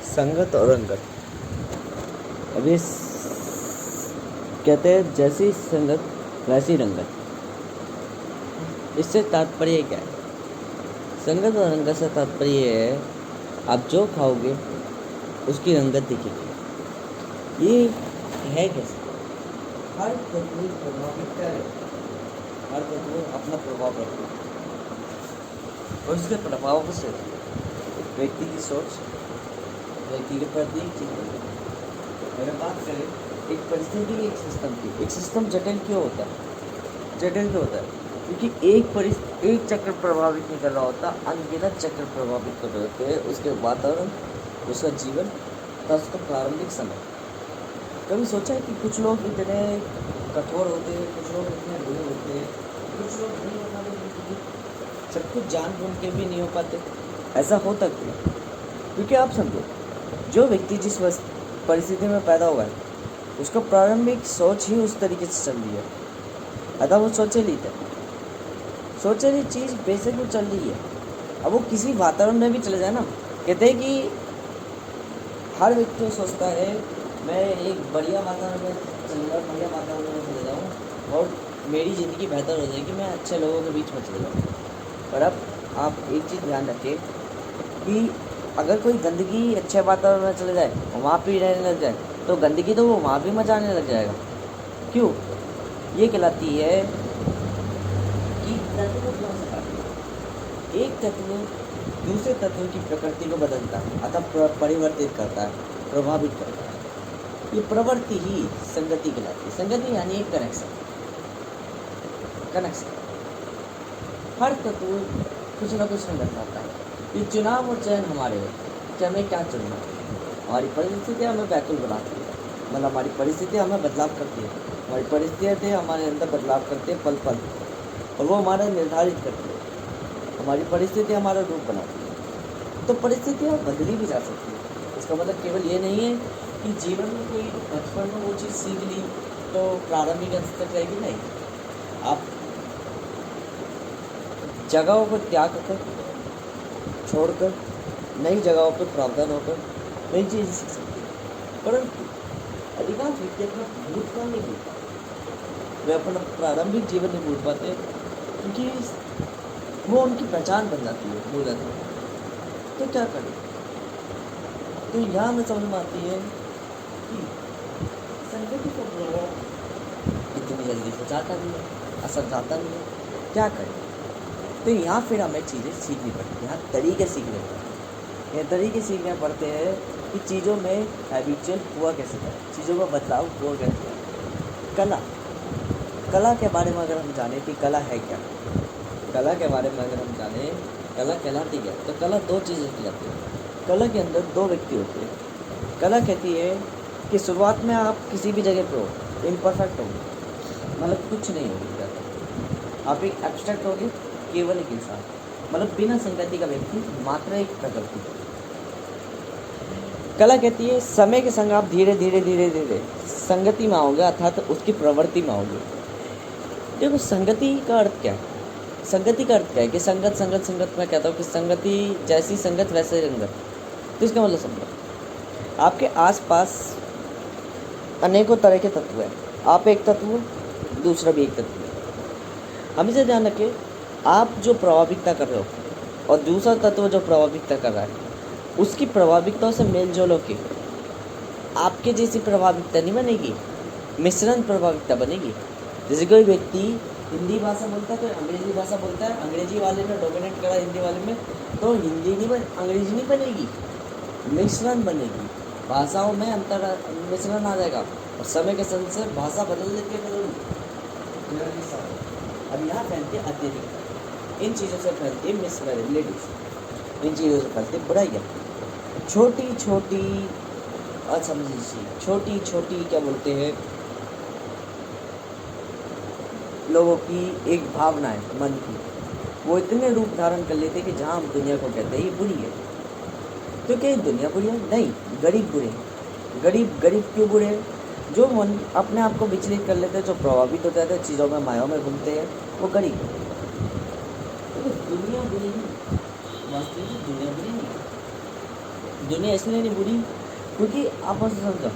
संगत और रंगत। अब ये कहते हैं जैसी संगत वैसी रंगत। इससे तात्पर्य क्या है? संगत और रंगत से तात्पर्य ये है, आप जो खाओगे उसकी रंगत दिखेगी। ये है कैसे? हर तत्व प्रभावित करे, हर तत्व अपना प्रभाव रखता है और उसके प्रभाव से व्यक्ति की सोच, व्यक्ति के प्रति अगर बात करें एक परिस्थिति एक सिस्टम की, एक सिस्टम जटिल क्यों होता है? जटिल क्यों होता है? क्योंकि एक चक्र प्रभावित नहीं कर रहा होता, अनगिनत चक्र प्रभावित कर रहे होते हैं उसके वातावरण, उसका जीवन तथा उसका प्रारंभिक समय। कभी सोचा है कि कुछ लोग इतने कठोर होते हैं, कुछ लोग इतने बुरे होते हैं, कुछ लोग नहीं हो पाते, सब कुछ जान बूझ के भी नहीं हो पाते? ऐसा होता क्यों? क्योंकि आप समझो, जो व्यक्ति जिस परिस्थिति में पैदा हुआ है उसका प्रारंभिक सोच ही उस तरीके से चल रही है, अतः वो सोचेली चीज़ बेसिक में चल रही है। अब वो किसी वातावरण में भी चले जाए ना, कहते हैं कि हर व्यक्ति सोचता है मैं एक बढ़िया वातावरण में चलूँगा, बढ़िया वातावरण में चले जाऊँ और मेरी ज़िंदगी बेहतर हो जाएगी, मैं अच्छे लोगों के बीच में चले जाऊँ। पर अब आप एक चीज़ ध्यान रखें कि अगर कोई गंदगी अच्छे वातावरण में चले जाए, वहाँ पे रहने लग जाए, तो गंदगी तो वो वहाँ भी मचाने लग जाएगा। क्यों? ये कहलाती है कि तत्व एक तत्व दूसरे तत्व की प्रकृति को बदलता है, अतः परिवर्तित करता है, प्रभावित करता है। ये प्रवृत्ति ही संगति कहलाती है। संगति यानी एक कनेक्शन। हर तत्व कुछ ना कुछ संगत आता है। ये चुनाव और चयन हमारे है कि हमें क्या चुनना है। हमारी परिस्थितियाँ हमें व्याकुल बनाती है, मतलब हमारी परिस्थितियाँ हमें बदलाव करती है, हमारी परिस्थितियाँ हमारे अंदर बदलाव करते हैं पल पल, और वो हमारा निर्धारित करती है। हमारी परिस्थिति हमारा रूप बनाती है। तो परिस्थितियाँ बदली भी जा सकती है। इसका मतलब केवल ये नहीं है कि जीवन में कोई बचपन में वो चीज़ सीख ली तो प्रारंभिक स्तर तक रहेगी, नहीं। आप जगहों को त्याग कर, छोड़कर, नई जगहों पर प्रावधान होकर नई चीज़ सीख सकते हैं। परंतु अधिकांश व्यक्ति अपना भूतकाल नहीं भूल पाते, वे अपना प्रारंभिक जीवन नहीं भूल पाते, क्योंकि वो उनकी पहचान बन जाती है मूलत। तो क्या करें? तो यहाँ में समझ में आती है कि संगति को इतनी जल्दी से जाता नहीं है, असर जाता नहीं है, क्या करें? तो यहाँ फिर हमें चीज़ें सीखनी पड़ती हैं, यहाँ तरीके सीखने पड़ते हैं। ये तरीके सीखने पड़ते हैं कि चीज़ों में हैबिचुअल हुआ कैसे करें, चीज़ों में बदलाव हुआ कैसे करें। कला के बारे में अगर हम जानें कि कला है क्या, कला के बारे में अगर हम जानें कला कहलाती क्या, तो कला दो चीज़ें कहलाती है। कला के अंदर दो व्यक्ति होते हैं। कला कहती है कि शुरुआत में आप किसी भी जगह पे हो, इम्परफेक्ट होगे, मतलब कुछ नहीं होगी, आप एक एब्स्ट्रैक्ट होगे, केवल एक इंसान, मतलब बिना संगति का व्यक्ति, मात्र एक प्रकृति। कला कहती है समय के संग आप धीरे धीरे संगति में आओगे, अर्थात उसकी प्रवृत्ति में आओगे। देखो, संगति का अर्थ क्या है? संगति का अर्थ क्या है कि संगत मैं कहता हूँ कि संगति जैसी संगत वैसे रंगत। तो इसका मतलब समझो, आपके आसपास अनेकों तरह के तत्व हैं। आप एक तत्व, दूसरा भी एक तत्व है। हमेशा ध्यान रखें, आप जो प्रभाविकता कर रहे हो और दूसरा तत्व जो प्रभाविकता कर रहा है, उसकी प्रभाविकताओं से मेल जोल होके आपके जैसी प्रभाविकता नहीं बनेगी, मिश्रण प्रभाविकता बनेगी। जैसे कोई व्यक्ति हिंदी भाषा बोलता है, कोई अंग्रेजी भाषा बोलता है, अंग्रेजी वाले ने डोमिनेट करा हिंदी वाले में, तो हिंदी नहीं अंग्रेजी नहीं बनेगी, मिश्रण बनेगी। भाषाओं में अंतर मिश्रण आ जाएगा और समय के संग से भाषा बदल देती है। अब यहाँ फैलती अत्यधिक, इन चीज़ों से फैलती है मिसवैलिटीज, इन चीज़ों से फैलती बुराइयाँ, छोटी छोटी असमझी सी, छोटी छोटी क्या बोलते हैं, लोगों की एक भावना है मन की, वो इतने रूप धारण कर लेते कि जहाँ हम दुनिया को कहते हैं ये बुरी है, तो क्या दुनिया बुरी है? नहीं, गरीब बुरे हैं। गरीब क्यों बुरे हैं? जो मन अपने आप को विचलित कर लेते हैं, जो प्रभावित होते हैं चीज़ों में, मायाओं में घूमते हैं, वो गरीब है। तो दुनिया बुरी नहीं, वास्तविक दुनिया बुरी नहीं, दुनिया इसलिए नहीं बुरी क्योंकि आप उसे समझो,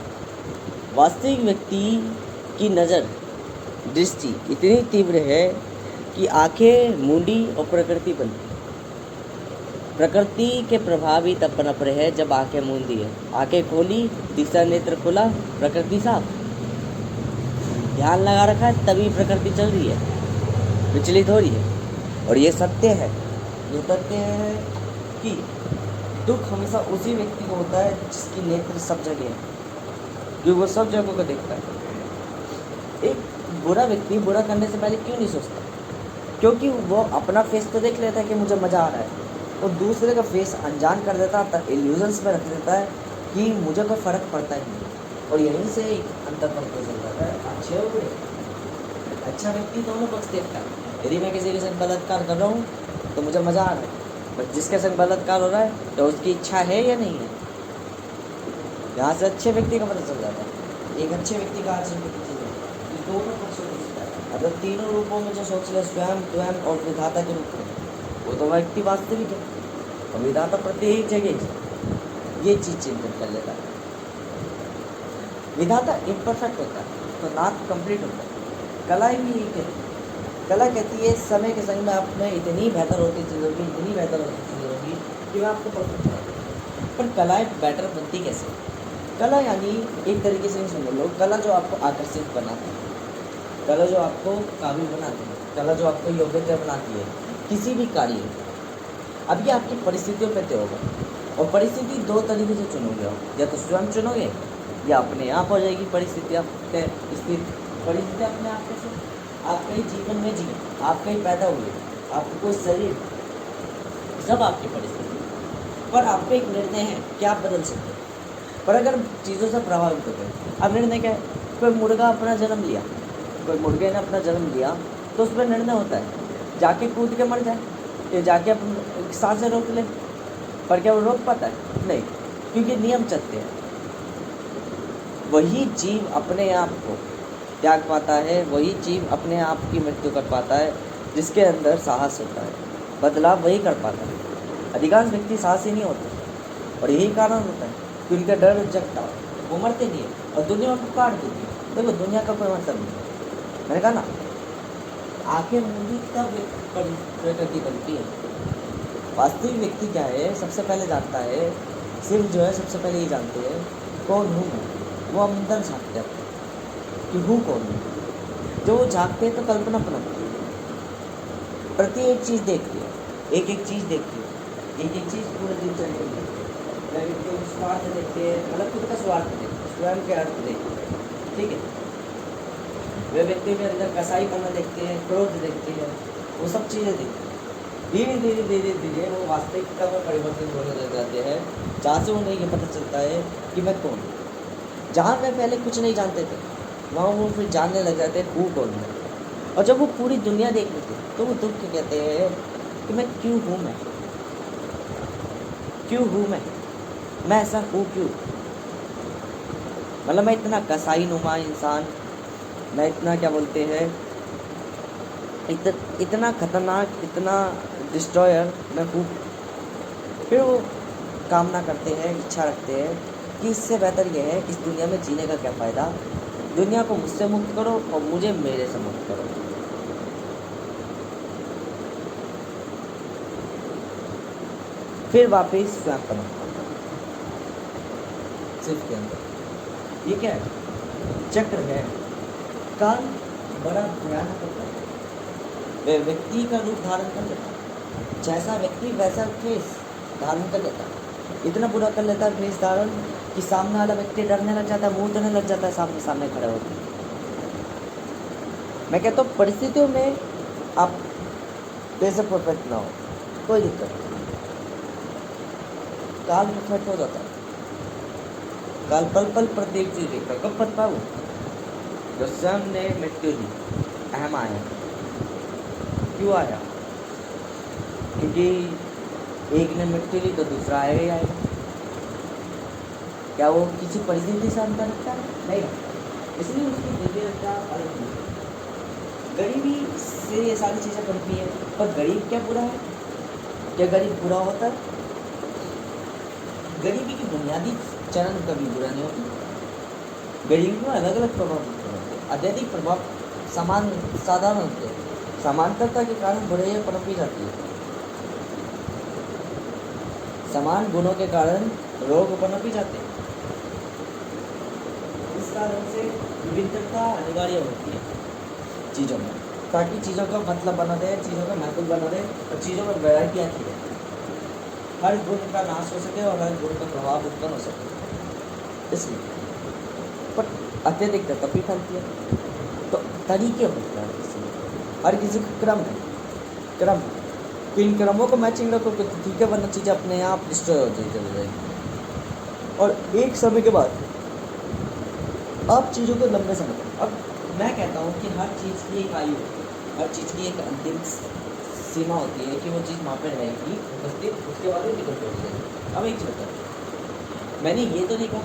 वास्तविक व्यक्ति की नज़र दृष्टि इतनी तीव्र है कि आंखें मूंडी और प्रकृति बनती। प्रकृति के प्रभाव ही तब पनप रहे हैं जब आंखें मूंदी है, आंखें खोली, तीसरा नेत्र खुला, प्रकृति साफ। ध्यान लगा रखा है तभी प्रकृति चल रही है, विचलित हो रही है। और ये सत्य है, ये सत्य है कि दुख हमेशा उसी व्यक्ति को होता है जिसकी नेत्र सब जगह है, जो वो सब जगहों को देखता है। एक बुरा व्यक्ति बुरा करने से पहले क्यों नहीं सोचता? क्योंकि वो अपना फेस तो देख लेता है कि मुझे मज़ा आ रहा है, और दूसरे का फेस अनजान कर देता है, इल्यूजन्स में रख देता है कि मुझे कोई फ़र्क पड़ता ही नहीं। और यहीं से एक अंतर पड़ता चल जाता है अच्छे और बुरे। अच्छा व्यक्ति दोनों पक्ष देखता है। यदि मैं किसी के संग बलात्कार कर रहा हूँ तो मुझे मज़ा आ रहा है, बट जिसके संग बलात्कार हो रहा है तो उसकी इच्छा है या नहीं है। यहाँ से अच्छे व्यक्ति का पता चल जाता है, एक अच्छे व्यक्ति का अच्छे व्यक्ति दोनों पक्षों को दिखता है। अगर तीनों रूपों में जो सोच ले, स्वयं स्वयं और विधाता के रूप में, वो तो व्यक्ति वास्तविक है, और विधाता प्रत्येक जगह ये चीज़ चिंतन कर लेता है। विधाता इम्परफेक्ट होता है तो नाथ कंप्लीट होता है। कला भी एक है, कला कहती है समय के संग में आप में इतनी बेहतर होती चीज़ होगी, इतनी बेहतर होती चीज़ होगी कि मैं आपको परफेक्ट बनाऊँ। पर कलाएँ बेटर बनती कैसे? कला यानी एक तरीके से समझ लो, कला जो आपको आकर्षित बनाती है, कला जो आपको काबिल बनाती है, कला जो आपको योग्यता बनाती है किसी भी कार्य। अब ये आपकी परिस्थितियों पे तय होगा, और परिस्थिति दो तरीके से चुनोगे आप, या तो स्वयं चुनोगे या अपने आप हो जाएगी परिस्थिति स्थित। परिस्थिति अपने आप कैसे? आप कहीं जीवन में जिए, आप कहीं पैदा हुए, आपको कोई शरीर, सब आपकी परिस्थिति, पर आपका एक निर्णय है कि आप बदल सकते हैं। पर अगर चीज़ों से प्रभावित होते हैं, अब निर्णय क्या है? कोई मुर्गा अपना जन्म लिया, कोई मुर्गे ने अपना जन्म लिया, तो उस पर निर्णय होता है जाके कूद के मर जाए या जाके अपनी सांसें रोक ले। पर क्या वो रोक पाता है? नहीं, क्योंकि नियम चलते हैं। वही जीव अपने आप को त्याग पाता है, वही जीव अपने आप की मृत्यु कर पाता है जिसके अंदर साहस होता है। बदलाव वही कर पाता है। अधिकांश व्यक्ति साहसी नहीं होते, और यही कारण होता है कि उनका डर जगता है, वो मरते नहीं है और दुनिया को काट देती है। देखो दुनिया का कोई मतलब नहीं, मैंने कहा ना, आंखें मूंदी तब प्रकृति बनती है। वास्तविक व्यक्ति क्या है सबसे पहले जानता है, सिर्फ जो है सबसे पहले ये जानते हैं कौन हूँ मैं। वो अंदर झाँकते हैं कि हूँ कौन हूँ। जो वो झाँकते हैं तो कल्पना पनपती है, प्रति एक चीज़ देखती है, एक एक चीज़ देखती है, एक एक चीज़ पूरे दिनचर्या में देखती है। स्वार्थ देखते हैं, मतलब खुद का स्वार्थ देखते हैं, स्वयं के अर्थ देखते हैं, ठीक है। वे व्यक्ति के अंदर कसाईपना देखते हैं, क्रोध देखते हैं, वो सब चीज़ें देखते हैं। धीरे धीरे धीरे धीरे वो वास्तविकता में परिवर्तित होने लग जाते हैं, जहाँ से उन्हें ये पता चलता है कि मैं कौन हूँ। जहाँ मैं पहले कुछ नहीं जानते थे, वहाँ वो फिर जानने लग जाते हैं हूँ कौन है। और जब वो पूरी दुनिया देख लेते हैं तो वो दुख के कहते हैं कि मैं क्यों हूँ, मैं क्यों हूँ, मैं ऐसा हूँ क्यों। मतलब मैं इतना कसाई नुमा इंसान, मैं इतना क्या बोलते हैं, इतना खतरनाक, इतना डिस्ट्रॉयर मैं हूँ। फिर वो कामना करते हैं, इच्छा रखते हैं कि इससे बेहतर यह है कि इस दुनिया में जीने का क्या फ़ायदा, दुनिया को मुझसे मुक्त करो और मुझे मेरे से मुक्त करो। फिर वापस स्वयं का सिर्फ के अंदर ये क्या है? चक्र है। काल बड़ा भयानक होता है, वह व्यक्ति का रूप धारण कर लेता है। जैसा व्यक्ति वैसा फेस धारण कर लेता है, इतना बुरा कर लेता है फेस धारण कि सामने वाला व्यक्ति डरने लग जाता है, मुंह धोने लग जाता है सामने सामने खड़े होकर। मैं कहता हूँ परिस्थितियों में आप जैसे परफेक्ट ना हो कोई दिक्कत नहीं, काल परफेक्ट हो जाता है। काल पल पल प्रत्येक चीज देखता, कब पत पाऊ जब स्वयं ने मृत्यु दी, अहम आया। क्यों आया? क्योंकि एक ने मृत्यु दी तो दूसरा आएगा ही आएगा। क्या वो किसी परिस्थिति से अंतर रखता है? नहीं, इसलिए उसकी दिव्यता अलग है। गरीबी से ये सारी चीज़ें बनती हैं, पर गरीब क्या बुरा है? क्या गरीब बुरा होता है? गरीबी की बुनियादी चरण कभी बुरा नहीं होती। गरीबी में अलग अलग प्रभाव होते हैं। अत्यधिक प्रभाव समान साधारण होते हैं। समांतरता के कारण बुराइयां पनपी जाती है। समान गुणों के कारण रोग पनपी जाते हैं। इस कारण से विविधता अनिवार्य होती है चीज़ों में, ताकि चीज़ों का मतलब बना रहे, चीज़ों का महत्व बना रहे और चीज़ों में वैरायटी आती है। हर गुण का नाश हो सके और हर गुण का प्रभाव उत्पन्न हो सके। इसलिए पर अत्यधिकता तभी फैलती है। तो तरीके होते हैं हर किसी का क्रम तो इन क्रमों को मैचिंग रखो तो ठीक है, वरना चीज़ें अपने आप डिस्ट्रॉय हो जाएगी। और एक समय के बाद आप चीज़ों को लंबे समय तक, अब मैं कहता हूँ कि हर चीज़ की एक आयु, हर चीज़ की एक अंतिम सीमा होती है कि वो चीज़ वहाँ पर रहेगी, उसके बाद वो निकल हो जाएगी। अब एक चीज़ बताओ, मैंने ये तो नहीं कहा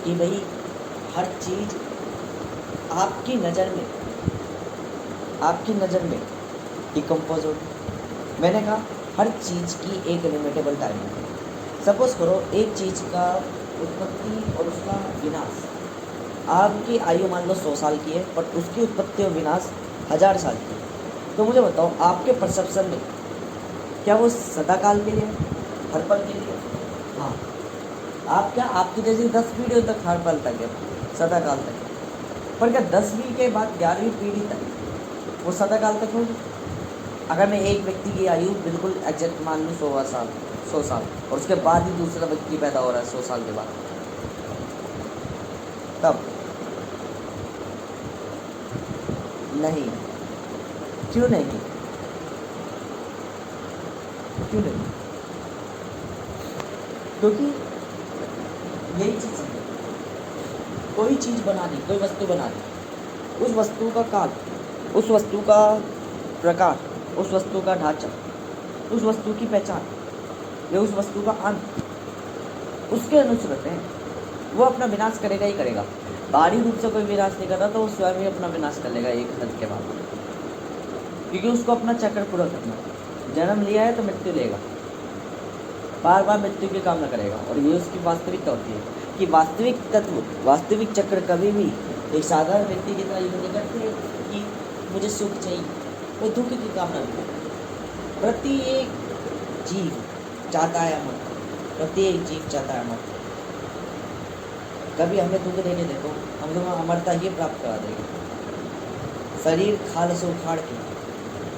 कि भाई हर चीज़ आपकी नज़र में डिकम्पोज होगी। मैंने कहा हर चीज़ की एक लिमिटेबल टाइम है। सपोज करो एक चीज़ का उत्पत्ति और उसका विनाश, आपकी आयु मान लो 100 साल की है पर उसकी उत्पत्ति और विनाश 1000 साल की है। तो मुझे बताओ आपके परसेप्शन में क्या वो सदाकाल के लिए, हर पल के लिए? हाँ, आप क्या आपकी जैसी 10 पीढ़ियों तक हर पल तक है, सदाकाल तक है। पर क्या 10वीं के बाद 11वीं पीढ़ी तक वो सदाकाल तक होगी? अगर मैं एक व्यक्ति की आयु बिल्कुल एग्जैक्ट मान लूँ 100 साल और उसके बाद ही दूसरा व्यक्ति पैदा हो रहा है 100 साल के बाद, तब नहीं। क्यों नहीं? क्योंकि यही चीज़ समझो, कोई चीज़ बनानी, कोई वस्तु बनानी, उस वस्तु का काल, उस वस्तु का प्रकार, उस वस्तु का ढांचा, उस वस्तु की पहचान या उस वस्तु का अंत उसके अनुसार है। वो अपना विनाश करेगा ही करेगा। बाहरी रूप से कोई विनाश नहीं कर रहा तो वो स्वयं ही अपना विनाश कर लेगा एक हद के बाद, क्योंकि उसको अपना चक्र पूरा करना है। जन्म लिया है तो मृत्यु लेगा, बार बार मृत्यु की कामना करेगा। और ये उसकी वास्तविकता होती है कि वास्तविक तत्व, वास्तविक चक्र कभी भी एक साधारण व्यक्ति की तरह यूँ नहीं करते कि मुझे सुख चाहिए, वो दुख की कामना भी। प्रत्येक जीव चाहता है अमर, प्रत्येक जीव चाहता है अमर। कभी हमें दुख देके देखो, हम लोग अमरता ही प्राप्त करा देंगे। शरीर खाल से उखाड़ के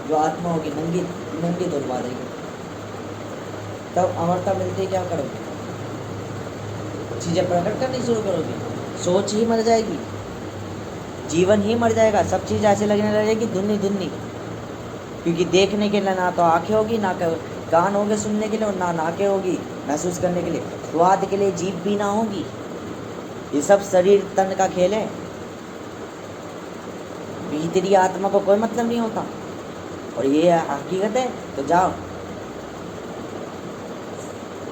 जो आत्मा होगी नंगी दौड़वा देगी, तब अमरता मिलती क्या करोगे? चीज़ें प्रकट करनी शुरू करोगे, सोच ही मर जाएगी, जीवन ही मर जाएगा। सब चीज़ ऐसे लगने लगेगी धुन्नी, क्योंकि देखने के लिए ना तो आँखें होगी, ना कान होंगे सुनने के लिए, और ना नाकें होगी महसूस करने के लिए, स्वाद के लिए जीभ भी ना होगी। ये सब शरीर तन का खेल है, भीतरी आत्मा को कोई मतलब नहीं होता। और ये हकीकत है। तो जाओ,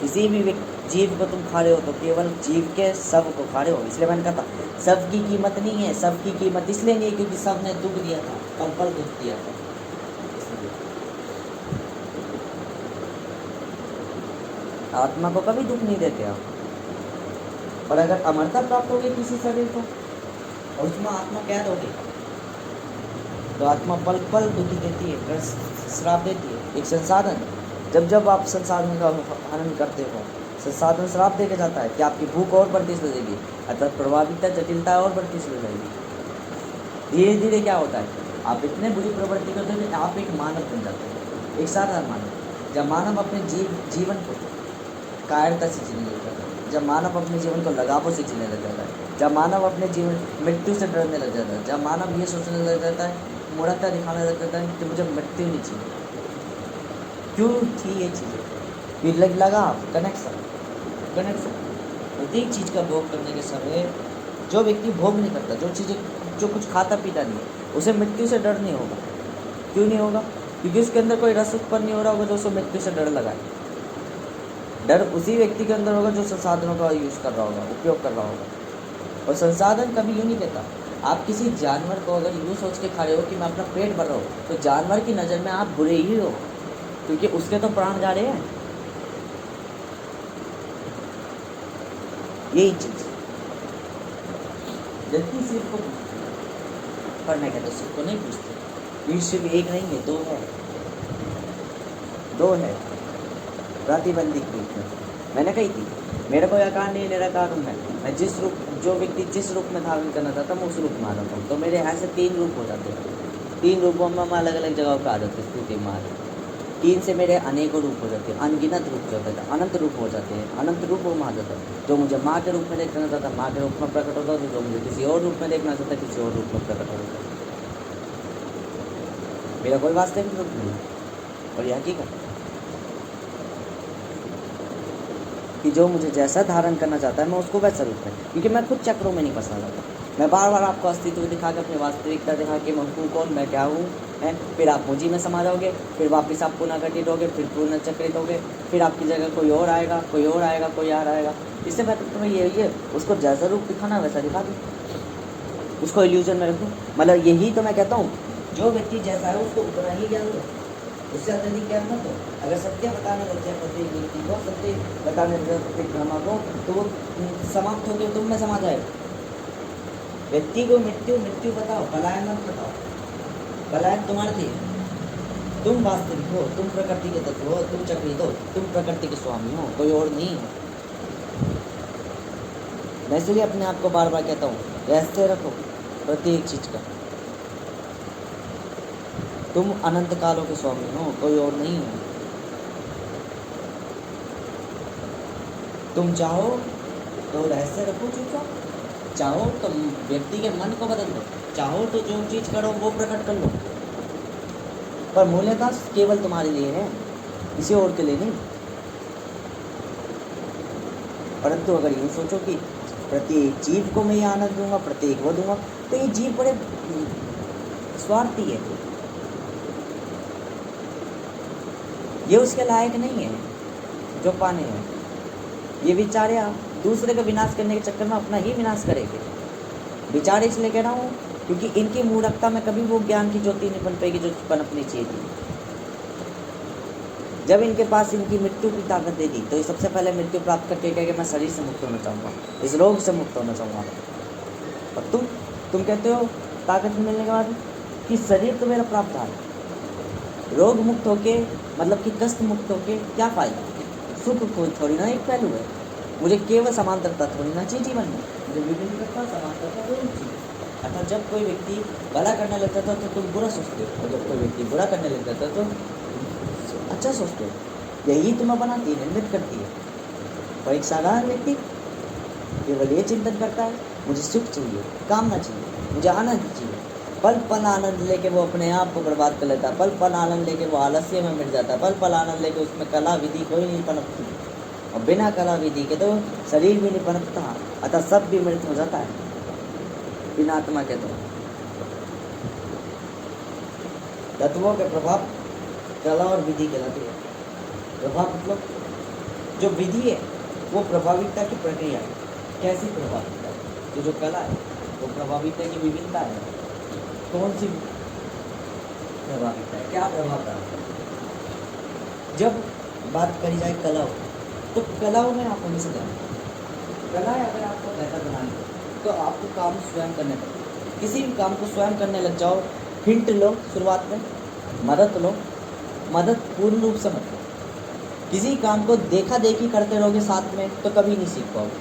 किसी भी जीव को तुम खा रहे हो तो केवल जीव के सब को खा रहे हो। इसलिए मैंने कहा था सब की कीमत नहीं है। सब की कीमत इसलिए नहीं है क्योंकि सब ने दुख दिया था, कंपल दुख दिया था। आत्मा को कभी दुख नहीं देते आप। और अगर अमरता प्राप्त होगी किसी शरीर को और उसमें आत्मा कैद होगी तो आत्मा पल पल दुखी देती है, श्राप देती है। एक संसाधन, जब आप संसाधन का आनंद करते हो, संसाधन श्राप दे के जाता है कि आपकी भूख और बढ़ती चली जाएगी, अर्थात प्रभावितता, जटिलता और बढ़ती चली जाएगी। धीरे धीरे क्या होता है, आप इतने बुरी प्रवृत्ति करते हो कि आप एक मानव बन जाते हो, एक साधारण मानव। जब मानव अपने जीवन को कायरता से जीने लग जाता है, जब मानव अपने जीवन को लगावों से जीने लग जाता है, जब मानव अपने जीवन मृत्यु से डरने लग जाता है, जब मानव ये सोचने लग जाता है, मूढ़ता दिखाने लग जाता है कि मुझे मृत्यु नहीं चाहिए। क्यों थी ये चीज़ें? ये लगा कनेक्शन। प्रत्येक चीज़ का भोग करने के समय जो व्यक्ति भोग नहीं करता, जो कुछ खाता पीता नहीं है, उसे मृत्यु से डर नहीं होगा। क्यों नहीं होगा? क्योंकि उसके अंदर कोई रस उत्पन्न नहीं हो रहा होगा जो उसे मृत्यु से डर लगाए। डर उसी व्यक्ति के अंदर होगा जो संसाधनों का यूज़ कर रहा होगा, उपयोग कर रहा होगा। और संसाधन कभी यूँ नहीं कहता। आप किसी जानवर को अगर यूँ सोच के खा रहे हो कि मैं अपना पेट भर रहा हूँ, तो जानवर की नज़र में आप बुरे ही हो, क्योंकि उसके तो प्राण जा रहे हैं। यही चीज़ व्यक्ति सिर्फ को पूछते हैं, पर मैं कहता सिर्फ को नहीं पूछते। ईट सिर्फ एक नहीं है, दो है प्रतिबंधित रूप में। मैंने कही थी मेरा कोई आकार नहीं, निराकार हूँ मैं जो व्यक्ति जिस रूप में धारण करना चाहता मैं उस रूप में आ जाता हूँ। तो मेरे ऐसे 3 रूप हो जाते हैं, 3 रूपों में मैं अलग अलग जगहों पर आ जाते स्थिति में आ जाते। 3 से मेरे अनेकों रूप हो जाते हैं, अनगिनत रूप हो जाते हैं, अनंत रूप हो जाते हैं, अनंत रूपों में आ जाता है। जो मुझे माँ के रूप में देखना चाहता माँ के रूप में प्रकट होता है, जो मुझे किसी और रूप में देखना चाहता किसी और रूप में प्रकट होता है। मेरा कोई वास्तविक रूप नहीं और यह हकीकत कि जो मुझे जैसा धारण करना चाहता है मैं उसको वैसा रूप में, क्योंकि मैं खुद चक्रों में नहीं फंसा जाता। मैं बार बार आपको अस्तित्व दिखा के अपनी वास्तविकता दिखा के मैं हूँ कौन, मैं क्या हूँ, है। फिर आप मुझी में समा जाओगे, फिर वापस आप पुनः घटित होगे, फिर पुनः चक्रित होगे, फिर आपकी जगह कोई और आएगा, कोई और आएगा, कोई और आएगा। इससे बेहतर तो मैं ये उसको जैसा रूप दिखाना वैसा दिखा दूँ, उसको इल्यूजन में रख दूँ। मतलब यही तो मैं कहता हूँ, जो व्यक्ति जैसा है उसको उतना ही ज्ञान दो, उससे अत्यधिक ज्ञान मत दो। अगर सत्य बताने लग जाए प्रत्येक व्यक्ति को, सत्य बताने लग जाए प्रत्येक ब्रह्मा को, तो वो समाप्त होकर तुम में समा जाएगा। व्यक्ति को मृत्यु बताओ, पलायन मत बताओ। पलायन तुम्हारे थे, तुम वास्तविक हो, तुम प्रकृति के तत्व हो, तुम चक्रित हो, तुम प्रकृति के स्वामी हो, कोई और नहीं है। मैं इसलिए अपने आप को बार बार कहता हूँ ऐसे रखो प्रत्येक चीज का, तुम अनंत कालों के स्वामी हो, कोई और नहीं है। तुम चाहो तो रहस्य रखो चुपचाप, चाहो तो व्यक्ति के मन को बदल दो, चाहो तो जो चीज करो वो प्रकट कर लो, पर मूल्यता केवल तुम्हारे लिए है, किसी और के लिए नहीं। परंतु अगर यूँ सोचो कि प्रत्येक जीव को मैं ये आनंद दूंगा, प्रत्येक वो दूंगा, तो ये जीव बड़े स्वार्थी है, ये उसके लायक नहीं है जो पाने हैं। ये बेचारे दूसरे का विनाश करने के चक्कर में अपना ही विनाश करेंगे। बेचारे इसलिए कह रहा हूँ क्योंकि इनकी मूर्खता में कभी वो ज्ञान की ज्योति नहीं बन पाएगी जो पनपनी चाहिए थी। जब इनके पास इनकी मृत्यु की ताकत दे दी तो ये सबसे पहले मृत्यु प्राप्त करके कहेंगे मैं शरीर से मुक्त होना चाहूँगा, इस रोग से मुक्त होना चाहूँगा। और तुम कहते हो ताकत मिलने के बाद कि शरीर तो मेरा प्रावधान है, रोग मुक्त होके मतलब कि कष्ट मुक्त होके क्या फायदा। सुख कोई थोड़ी ना एक पहलू है, मुझे केवल समांतरता थोड़ी ना चाहिए जीवन में, मुझे विभिन्नता समांतरता दोनों चाहिए। अर्थात जब कोई व्यक्ति भला करने लगता था तो तुम बुरा सोचते हो, और जब कोई व्यक्ति बुरा करने लगता था तो अच्छा सोचते हो। यही तुम्हें बनाती है, निर्मित करती है। और एक साधारण व्यक्ति केवल ये चिंतन करता है मुझे सुख चाहिए, कामना चाहिए, मुझे आनंद चाहिए। पल पल आनंद लेके वो अपने आप को बर्बाद कर लेता है, पल पल आनंद लेके वो आलस्य में मिट जाता है, पल पल आनंद लेके उसमें कला विधि कोई नहीं पनपती, और बिना कला विधि के तो शरीर भी नहीं पनपता, अतः सब भी मृत हो जाता है बिना आत्मा के। तो तत्वों के प्रभाव कला और विधि कहलाती है। प्रभाव मतलब जो विधि है वो प्रभाविकता की प्रक्रिया है। कैसी प्रभाविकता? तो जो कला है वो प्रभाविकता की विभिन्नता है। कौन सी प्रभाविकता है, क्या प्रभाव डालता है? जब बात करी जाए कला तो कलाओं में आप हमेशा जाना, कला अगर आपको बेहतर बनानी हो तो आपको काम स्वयं करने पड़ेगा। किसी भी काम को स्वयं करने लग जाओ, हिंट लो शुरुआत में, मदद लो, मदद पूर्ण रूप से मत लो। किसी काम को देखा देखी करते रहोगे साथ में तो कभी नहीं सीख पाओगे,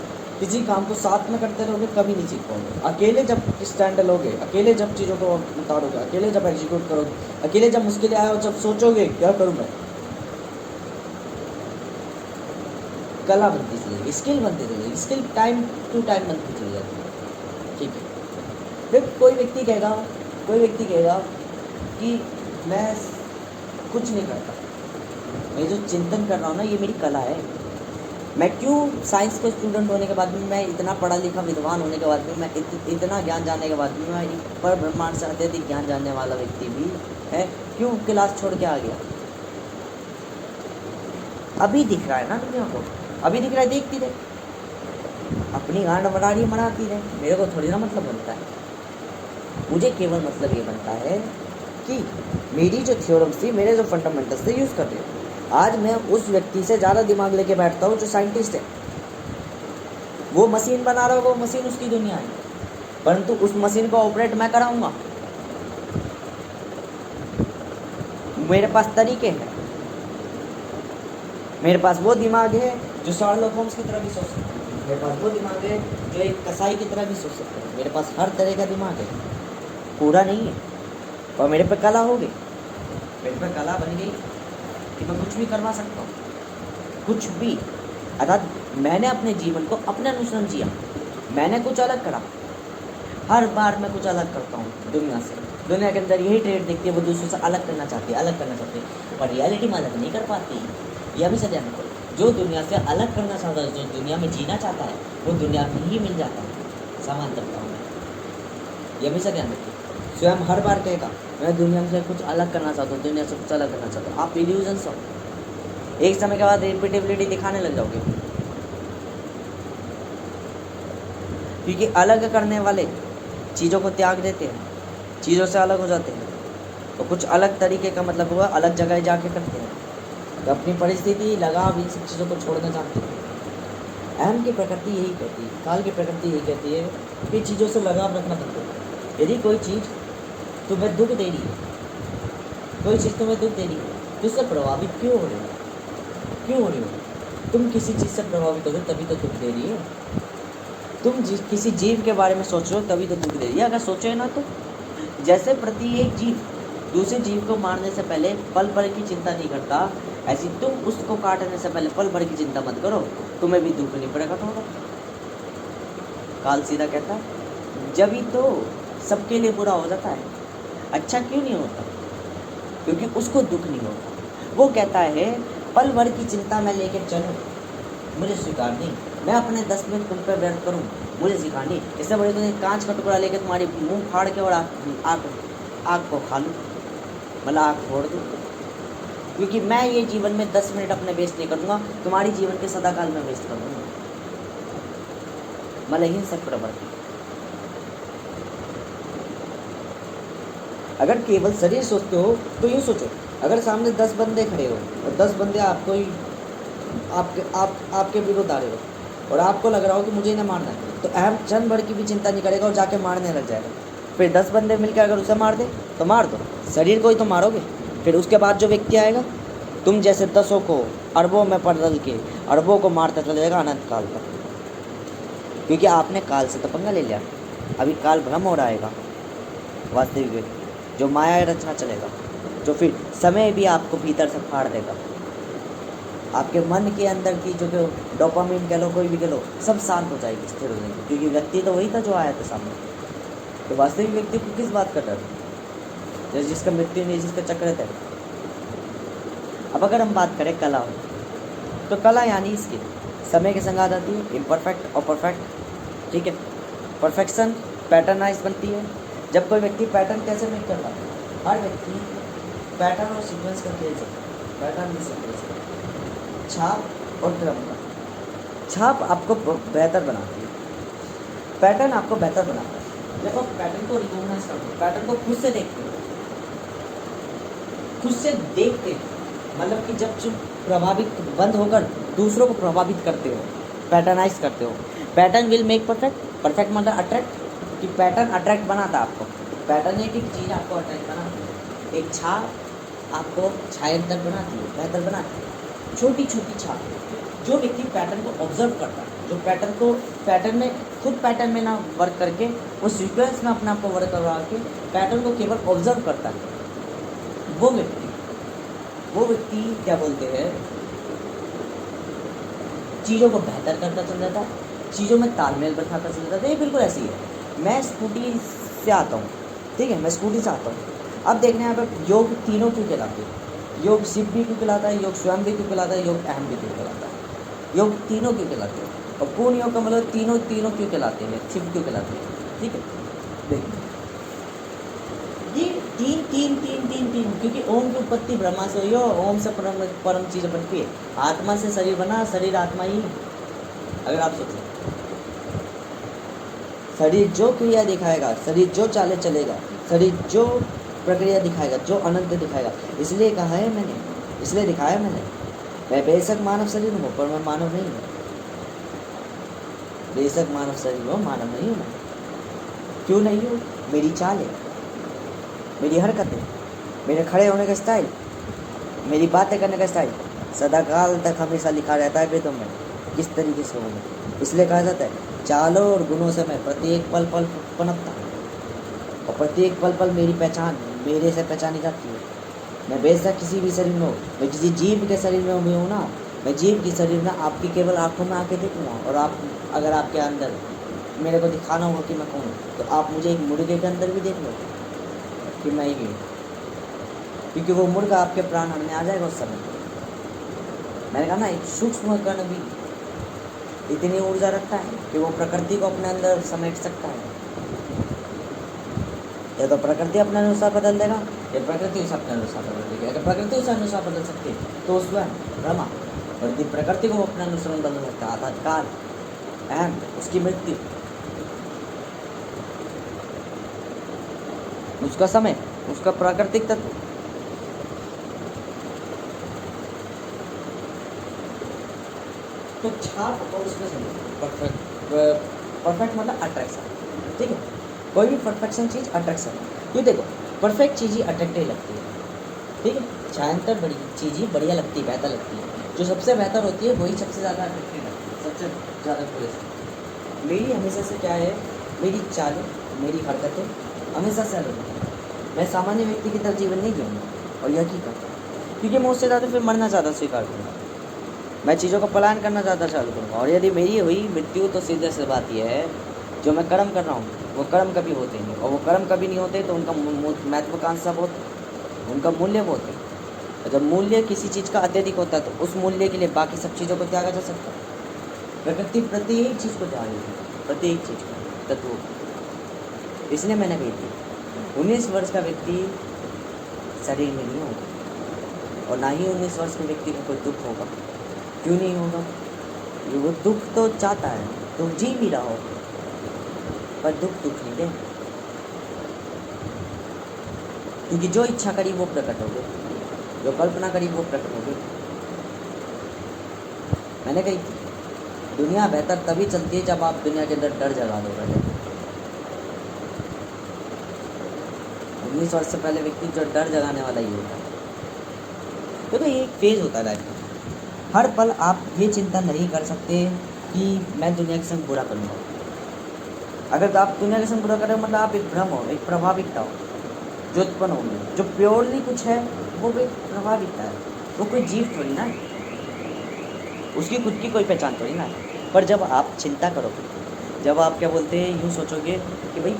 किसी काम को साथ में करते रहोगे कभी नहीं सीख पाओगे। अकेले जब स्टैंड लोगे, अकेले जब चीज़ों को उतारोगे, अकेले जब एग्जीक्यूट करोगे, अकेले जब मुश्किलें आए और जब सोचोगे क्या करूँ मैं, कला बनती चलेगी, स्किल बनती चलेगी, स्किल टाइम टू टाइम बनती चली जाती है। ठीक है, फिर कोई व्यक्ति कहेगा कि मैं कुछ नहीं करता, मैं जो चिंतन कर रहा हूँ ना ये मेरी कला है। मैं क्यों साइंस के स्टूडेंट होने के बाद भी, मैं इतना पढ़ा लिखा विद्वान होने के बाद भी, मैं इतना ज्ञान जानने के बाद भी, मैं पर ब्रह्मांड से अत्यधिक ज्ञान जानने वाला व्यक्ति भी है, क्यों क्लास छोड़ के आ गया? अभी दिख रहा है ना दुनिया को, अभी दिख रहा है, देखती रहे, अपनी गांड बना रही मनाती रहे, मेरे को थोड़ी ना मतलब बनता है। मुझे केवल मतलब ये बनता है कि मेरी जो थ्योरम्स थी, मेरे जो फंडामेंटल्स थे यूज़ कर रहे हो। आज मैं उस व्यक्ति से ज़्यादा दिमाग लेके बैठता हूँ जो साइंटिस्ट है, वो मशीन बना रहा होगा, वो मशीन उसकी दुनिया है, परंतु उस मशीन को ऑपरेट मैं कराऊंगा। मेरे पास तरीके हैं, मेरे पास वो दिमाग है जो शार्लॉक होम्स की तरह भी सोच सकता है, मेरे पास वो दिमाग है जो एक कसाई की तरह भी सोच सकता है, मेरे पास हर तरह का दिमाग है, पूरा नहीं है। और मेरे पे कला हो गई, मेरे पे कला बन गई कि मैं कुछ भी करवा सकता हूँ, कुछ भी। अर्थात मैंने अपने जीवन को अपने अनुसार जिया, मैंने कुछ अलग करा। हर बार मैं कुछ अलग करता हूँ दुनिया से। दुनिया के अंदर यही ट्रेड देखती है, वो दूसरों से अलग करना चाहती है, अलग करना चाहती है, पर रियलिटी में अलग नहीं कर पाती। यह भी सजा नहीं, जो दुनिया से अलग करना चाहता है, जो दुनिया में जीना चाहता है, वो दुनिया में ही मिल जाता है। समांतरता में यह भी ध्यान रखिए। स्वयं हर बार कहेगा मैं दुनिया से कुछ अलग करना चाहता हूँ, दुनिया से कुछ अलग करना चाहता हूँ। आप इल्यूजन्स हो, एक समय के बाद रिपीटेबिलिटी दिखाने लग जाओगे, क्योंकि अलग करने वाले चीज़ों को त्याग देते हैं, चीज़ों से अलग हो जाते हैं, तो कुछ अलग तरीके का मतलब हुआ अलग जगह जाके करते हैं, तो अपनी परिस्थिति लगाव इन सब चीज़ों को छोड़ना चाहते हैं। अहम की प्रकृति यही कहती है, काल की प्रकृति यही कहती है कि चीज़ों से लगाव रखना पड़ता है। यदि कोई चीज़ तुम्हें दुख दे रही है, कोई चीज़ तुम्हें दुख दे रही है, तो उससे प्रभावित क्यों हो रही हो, क्यों हो रही हो? तुम किसी चीज़ से प्रभावित हो गए तभी तो दुख दे रही है। तुम किसी जीव के बारे में सोच रहे हो तभी तो दुख दे रही है। अगर सोचो ना तो जैसे प्रत्येक जीव दूसरे जीव को मारने से पहले पल भर की चिंता नहीं करता, ऐसी तुम उसको काटने से पहले पल भर की चिंता मत करो, तुम्हें भी दुख नहीं पड़ेगा थोड़ा। काल सीधा कहता है जब ही तो सबके लिए बुरा हो जाता है, अच्छा क्यों नहीं होता? क्योंकि उसको दुख नहीं होता। वो कहता है पल भर की चिंता मैं लेकर चलूँ, मुझे स्वीकार नहीं। मैं अपने 10 मिनट तुम पर व्यर्थ करूँ, मुझे स्वीकार नहीं। इससे बड़े तुमने कांच का टुकड़ा लेकर तुम्हारी मुंह फाड़ के और आग को खा लूँ, मतलब आग फोड़ दूँ, क्योंकि मैं ये जीवन में 10 मिनट अपने वेस्ट नहीं करूँगा, तुम्हारी जीवन के सदाकाल में वेस्ट कर दूँगा। मतलब हिंसक प्रवृत्ति। अगर केवल शरीर सोचते हो तो यूँ सोचो, अगर सामने 10 बंदे खड़े हो और 10 बंदे आपको ही आपके विरुद्ध आ रहे हो और आपको लग रहा हो कि मुझे इन्हें मारना है, तो अहम क्षण भर की भी चिंता नहीं करेगा और जाके मारने लग जाएगा। फिर 10 बंदे मिलकर अगर उसे मार दे तो मार दो, शरीर को ही तो मारोगे। फिर उसके बाद जो व्यक्ति आएगा तुम जैसे 10 को अरबों में बदल के अरबों को मारता चला जाएगा अनंत काल तक, क्योंकि आपने काल से तो पंगा ले लिया। अभी काल भ्रम हो रहेगा, वास्तविक व्यक्ति जो माया रचना चलेगा, जो फिर समय भी आपको भीतर से फाड़ देगा। आपके मन के अंदर की जो डोपामिन कह लो, कोई भी कह लो, सब शांत हो जाएगी, स्थिर हो जाएगी, क्योंकि व्यक्ति तो वही था जो आया था सामने। तो वास्तविक व्यक्ति को किस बात का डर? जैसे जिसका मृत्यु नहीं, जिसका चक्र है। अब अगर हम बात करें कला हो, तो कला यानी इसकी समय के संग आ जाती है इम्परफेक्ट और परफेक्ट। ठीक है, परफेक्शन पैटर्नाइज बनती है। जब कोई व्यक्ति पैटर्न कैसे मेक करता है, हर व्यक्ति पैटर्न और सीक्वेंस का खेल सकता है। पैटर्न भी सीक्वेंस का, छाप और क्रम का। छाप आपको बेहतर बनाती है, पैटर्न आपको बेहतर बनाता है। जब आप पैटर्न को रिकॉग्नाइज करते हो, पैटर्न को खुद से देखते हो, खुद से देखते हो, मतलब कि जब प्रभावित बंद होकर दूसरों को प्रभावित करते हो, पैटर्नाइज करते हो। Pattern will make perfect, perfect मतलब अट्रैक्ट, कि पैटर्न अट्रैक्ट बनाता है आपको। पैटर्न एक चीज़ आपको अट्रैक्ट बनाती है, एक छाप आपको छायांतर बनाती है, बेहतर बनाती है। छोटी छोटी छाप, जो व्यक्ति पैटर्न को ऑब्जर्व करता है, जो पैटर्न में खुद पैटर्न में ना वर्क करके वो सीक्वेंस में अपने आप को वर्क करवा के पैटर्न को केवल ऑब्जर्व करता है, वो व्यक्ति क्या बोलते हैं, चीज़ों को बेहतर करता चल जाता है, चीज़ों में तालमेल बैठाता चल जाता है। ये बिल्कुल ऐसी है। मैं स्कूटी से आता हूँ, ठीक है, मैं स्कूटी से आता हूँ। अब देखने यहाँ पर योग तीनों क्यों कहलाते हैं? योग शिव भी क्यों कहलाता है, योग स्वयं भी क्यों कहलाता है, योग अहम भी क्यों कहलाता है, योग तीनों क्यों कहलाते हैं? और पूर्ण योग का मतलब तीनों क्यों कहलाते हैं, शिव क्यों कहलाते हैं? ठीक है, देखिए ये तीन, क्योंकि ओम की उत्पत्ति ब्रह्मा से हुई है और ओम से परम चीज़ बनती है। आत्मा से शरीर बना, शरीर आत्मा ही है। अगर आप सोचें, शरीर जो क्रिया दिखाएगा, शरीर जो चाले चलेगा, शरीर जो प्रक्रिया दिखाएगा, जो अनंत दिखाएगा, इसलिए कहा है मैंने, इसलिए दिखाया मैंने। मैं बेशक मानव शरीर हूँ पर मैं मानव नहीं हूँ। बेशक मानव शरीर हो, मानव नहीं हूँ मैं। क्यों नहीं हूँ? मेरी चाल है, मेरी हरकतें, मेरे खड़े होने का स्टाइल, मेरी बातें करने का स्टाइल सदाकाल तक हमेशा लिखा रहता है वेदों में किस तरीके से होगा। इसलिए कहा जाता है चालों और गुणों से मैं प्रत्येक पल पल पनपता हूँ, और प्रत्येक पल पल मेरी पहचान मेरे से पहचानी जाती है। मैं बेशक किसी भी शरीर में हो, मैं किसी जीव के शरीर में भी हूँ ना, मैं जीव के शरीर में आपकी केवल आंखों में आके देखूँगा, और आप अगर आपके अंदर मेरे को दिखाना होगा कि मैं कौन हूँ, तो आप मुझे एक मुर्गे के अंदर भी देख लो कि मैं ही हूँ, क्योंकि वो मुर्गा आपके प्राण हरने आ जाएगा उस समय। मैंने कहा ना, एक सूक्ष्म कण भी इतनी ऊर्जा रखता है कि वो प्रकृति को अपने अंदर समेट सकता है। या तो प्रकृति अपने अनुसार बदल देगा, या प्रकृति उसे अपने अनुसार बदल देगी। अगर प्रकृति उसे अनुसार बदल सकती है तो स्वयं ब्रह्मा और यदि प्रकृति को अपने अनुसार बदल सकता है, अर्थात काल, अहम, उसकी मृत्यु, उसका समय, उसका प्राकृतिक तत्व। तो छाप और उसमें परफेक्ट मतलब अट्रैक्शन। ठीक है, कोई भी परफेक्शन चीज़ अट्रैक्शन है। क्यों? देखो, परफेक्ट चीज़ ही अट्रैक्टिव लगती है। ठीक है, छायांतर बड़ी चीज़ ही बढ़िया लगती है, बेहतर लगती है। जो सबसे बेहतर होती है वही सबसे ज़्यादा अट्रैक्टिव लगती है, सबसे ज़्यादा खुले। मेरी हमेशा से क्या है, मेरी चालें, मेरी हरकतें हमेशा से अलग है। मैं सामान्य व्यक्ति की तरह जीवन नहीं जीऊँगा, और यह हकीकत है, क्योंकि मैं उससे ज़्यादा फिर मरना ज़्यादा स्वीकार करूँगा। मैं चीज़ों का पलायन करना ज़्यादा चालू करूँगा, और यदि मेरी हुई मृत्यु तो सीधे से बात यह है, जो मैं कर्म कर रहा हूँ वो कर्म कभी होते नहीं, और वो कर्म कभी नहीं होते तो उनका महत्वाकांक्षा बहुत, उनका मूल्य बहुत है। और जब मूल्य किसी चीज़ का अत्यधिक होता है तो उस मूल्य के लिए बाकी सब चीज़ों को त्यागा जा सकता है। प्रकृति प्रत्येक चीज़ को त्याग देती है, प्रत्येक चीज़ को, तत्वों को। इसलिए मैंने कही थी 19 वर्ष का व्यक्ति शरीर में नहीं होगा, और ना ही 19 वर्ष के व्यक्ति को कोई दुख होगा। क्यों नहीं होगा? वो दुख तो चाहता है, तुम जी भी रहो, पर दुख नहीं दे, क्योंकि जो इच्छा करी वो प्रकट हो गई, जो कल्पना करी वो प्रकट हो गई। मैंने कही थी दुनिया बेहतर तभी चलती है जब आप दुनिया के अंदर डर जगा दो। 19 वर्ष से पहले व्यक्ति जो डर जगाने वाला ही होता है। तो ये एक फेज होता है लाइफ में। हर पल आप ये चिंता नहीं कर सकते कि मैं दुनिया के संग बुरा करूँगा। अगर आप दुनिया के संग बुरा करें मतलब आप एक भ्रम हो, एक प्रभाविकता हो जो उत्पन्न होगी। जो प्योरली कुछ है वो एक प्रभाविकता है, वो कोई जीव थोड़ी ना है, उसकी खुद की कोई पहचान थोड़ी ना है। पर जब आप चिंता करोगे, जब आप क्या बोलते हैं यूँ सोचोगे कि भाई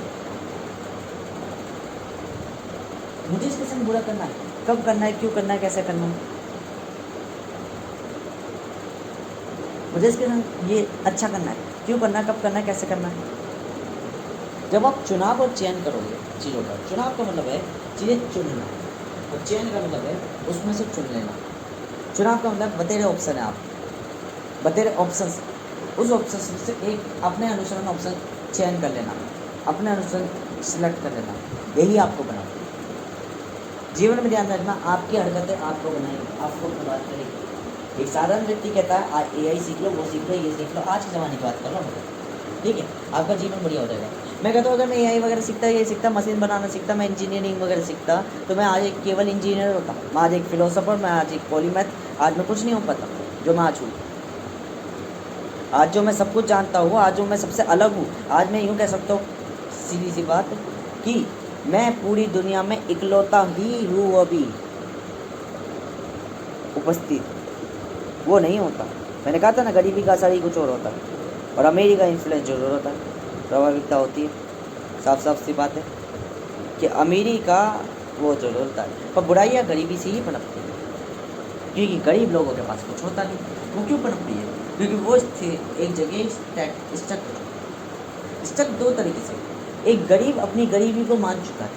मुझे इसके संग बुरा करना है, कब करना है, क्यों करना है, कैसे करना है, मुझे इसके संग ये अच्छा करना है, क्यों करना है, कब करना है, कैसे करना है। जब आप चुनाव और चयन करोगे चीज़ों का, चुनाव का मतलब है चीज़ें चुनना, और चयन का मतलब है उसमें से चुन लेना। चुनाव का मतलब बतेरे ऑप्शन है, आप बतेरे ऑप्शन, उस ऑप्शन से एक अपने अनुसार ऑप्शन चयन कर लेना, अपने अनुसार सिलेक्ट कर लेना, यही आपको बनाओ। जीवन में ध्यान रखना, आपकी हरकतें आपको बनाएंगी, आपको बर्बाद करेगी। एक साधारण व्यक्ति कहता है आज AI सीख लो, वो सीख लो, ये सीख लो, आज के ज़माने की बात कर रहा हूँ, ठीक है, आपका जीवन बढ़िया हो जाएगा। मैं कहता हूँ अगर मैं AI वगैरह सीखता, ये सीखता, मशीन बनाना सीखता, मैं इंजीनियरिंग वगैरह सीखता, तो मैं आज एक केवल इंजीनियर होता, मैं आज एक फिलोसोफर, मैं आज एक पॉलीमैथ, आज मैं कुछ नहीं हो पाता जो मैं आज हूँ। आज जो मैं सब कुछ जानता हूँ, आज जो मैं सबसे अलग हूँ, आज मैं यूँ कह सकता हूँ सीधी सी बात कि मैं पूरी दुनिया में इकलौता ही हूँ अभी उपस्थित, वो नहीं होता। मैंने कहा था ना, गरीबी का असर ही कुछ और होता है, और अमीरी का इन्फ्लुएंस जरूर होता है, प्रभाविकता होती है। साफ साफ सी बात है कि अमीरी का वो जरूर होता है, पर बुराइयाँ गरीबी से ही पनपती है, क्योंकि गरीब लोगों के पास कुछ होता नहीं। वो क्यों पनपती है? क्योंकि वो एक जगह स्टक दो तरीके से, एक गरीब अपनी गरीबी को मान चुका है,